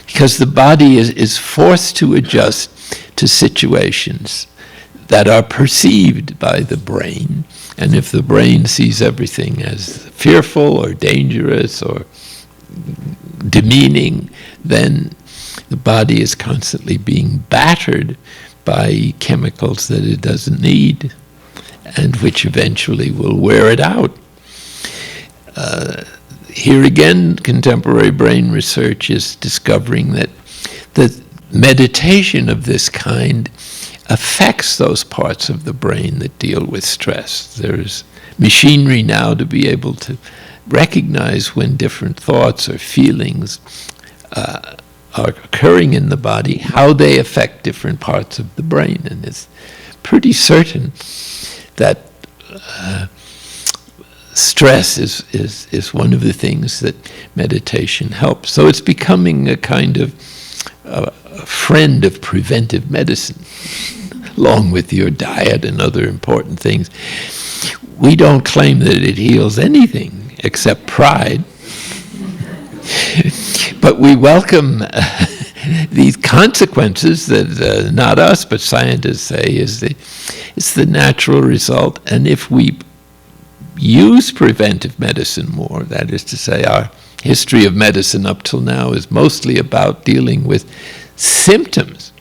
Because the body is forced to adjust to situations that are perceived by the brain. And if the brain sees everything as fearful or dangerous or demeaning, then the body is constantly being battered by chemicals that it doesn't need, and which eventually will wear it out. Here again, contemporary brain research is discovering that the meditation of this kind affects those parts of the brain that deal with stress. There's machinery now to be able to recognize when different thoughts or feelings are occurring in the body, how they affect different parts of the brain. And it's pretty certain that stress is one of the things that meditation helps. So it's becoming a kind of friend of preventive medicine, along with your diet and other important things. We don't claim that it heals anything except pride, but we welcome these consequences that not us but scientists say it's the natural result. And if we use preventive medicine more, that is to say, our history of medicine up till now is mostly about dealing with symptoms,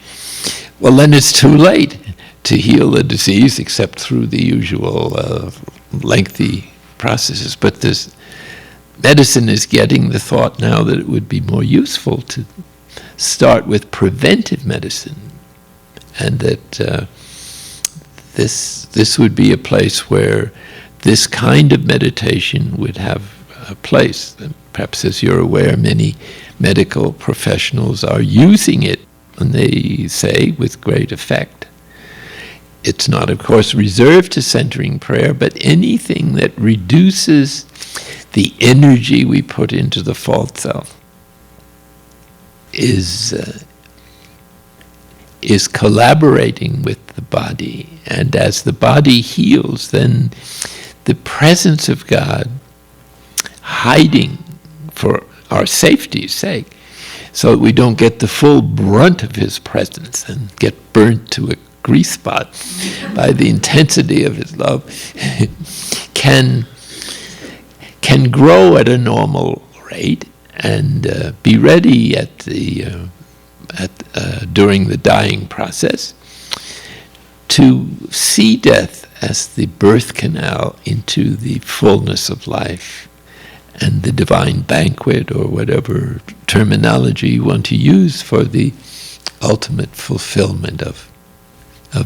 well, then it's too late to heal the disease except through the usual lengthy processes. But this medicine is getting the thought now that it would be more useful to start with preventive medicine, and that this would be a place where this kind of meditation would have a place. And perhaps, as you're aware, many medical professionals are using it, and they say with great effect. It's not, of course, reserved to centering prayer, but anything that reduces the energy we put into the false self is collaborating with the body. And as the body heals, then the presence of God hiding for our safety's sake, so that we don't get the full brunt of his presence and get burnt to a grease spot by the intensity of his love, can grow at a normal rate and be ready at during the dying process to see death as the birth canal into the fullness of life and the divine banquet, or whatever terminology you want to use for the ultimate fulfillment of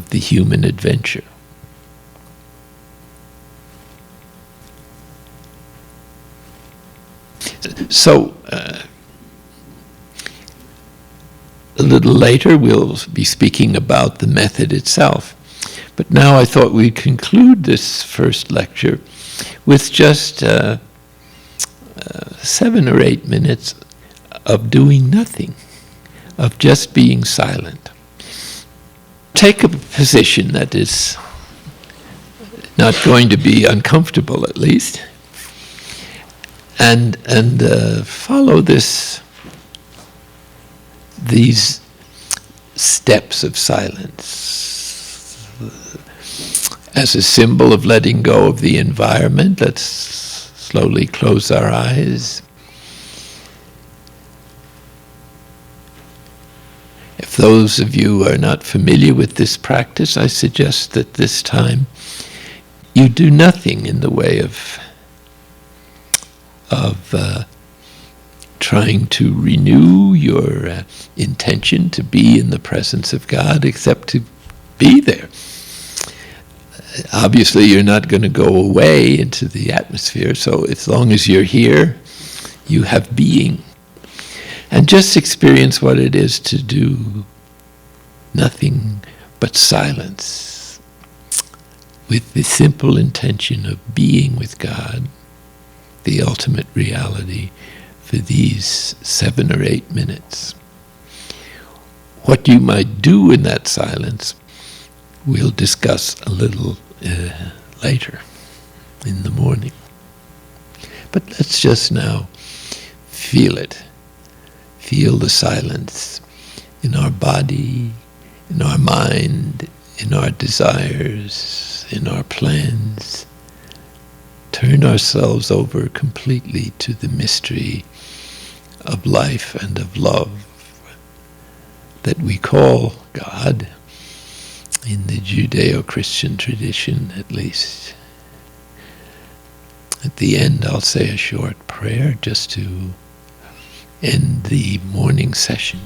the human adventure. So a little later we'll be speaking about the method itself. But now I thought we'd conclude this first lecture with just 7 or 8 minutes of doing nothing, of just being silent. Take a position that is not going to be uncomfortable, at least, and follow these steps of silence as a symbol of letting go of the environment. Let's slowly close our eyes. If those of you who are not familiar with this practice, I suggest that this time you do nothing in the way of trying to renew your intention to be in the presence of God, except to be there. Obviously, you're not going to go away into the atmosphere, so as long as you're here, you have being. And just experience what it is to do nothing but silence, with the simple intention of being with God, the ultimate reality, for these 7 or 8 minutes. What you might do in that silence, we'll discuss a little later in the morning. But let's just now feel it. Feel the silence in our body, in our mind, in our desires, in our plans. Turn ourselves over completely to the mystery of life and of love that we call God, in the Judeo-Christian tradition at least. At the end, I'll say a short prayer just to end the morning session.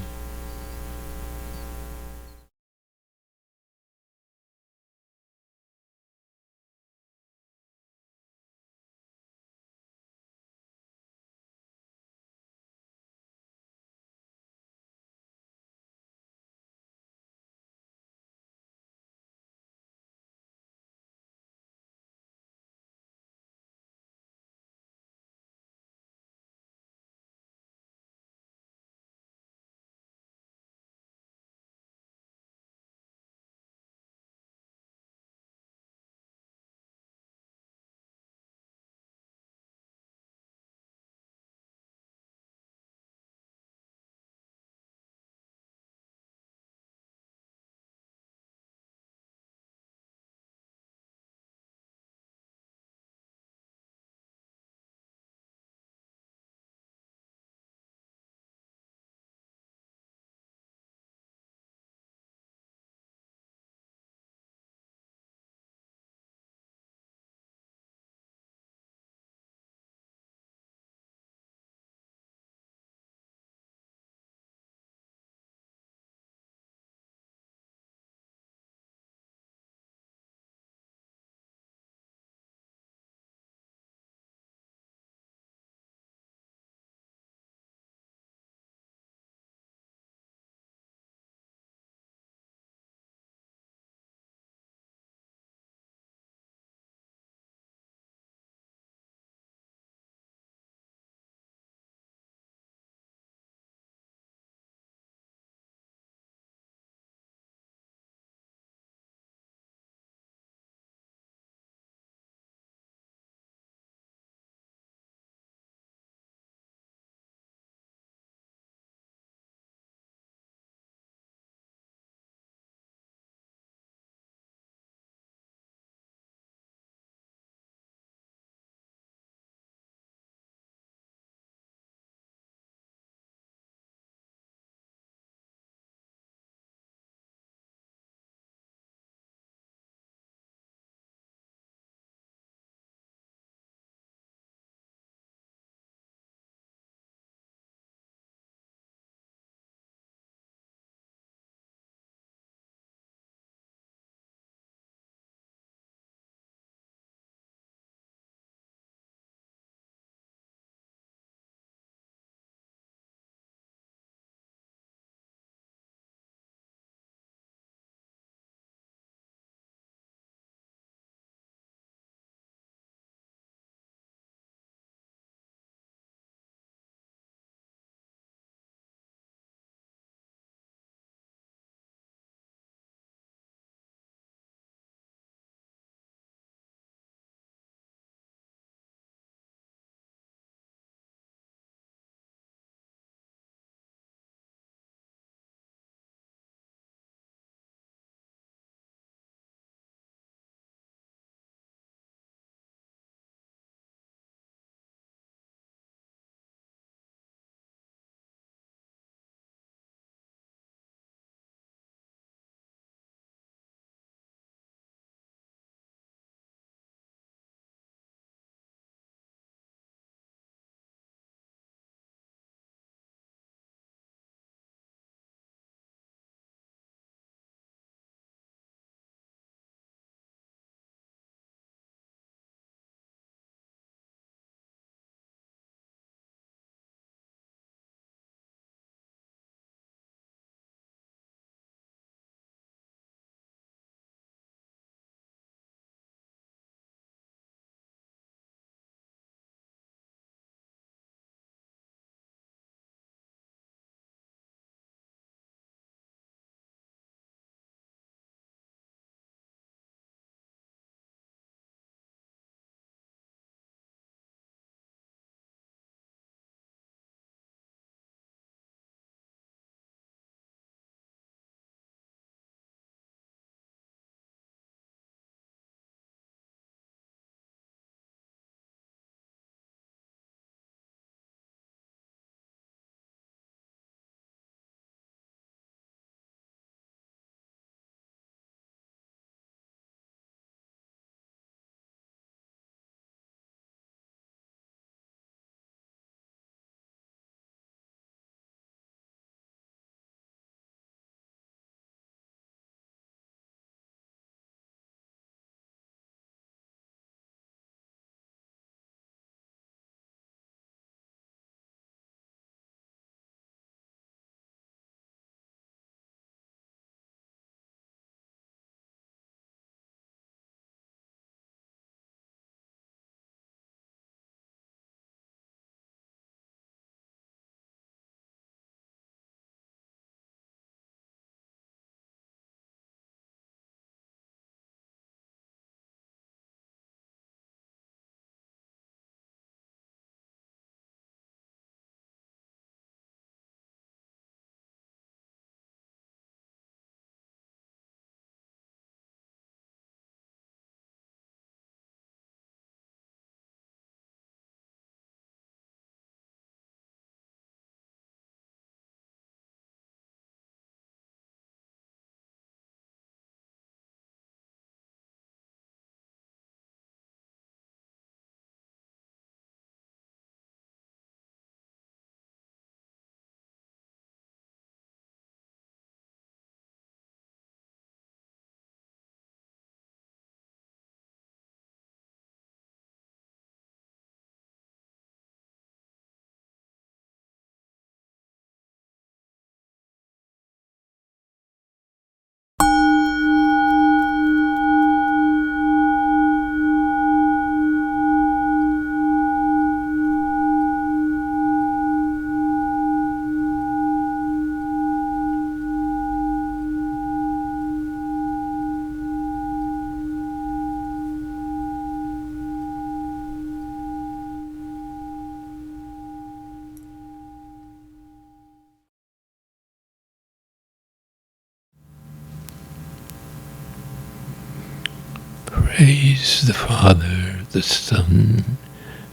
Praise the Father, the Son,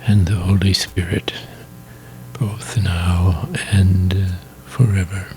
and the Holy Spirit, both now and forever.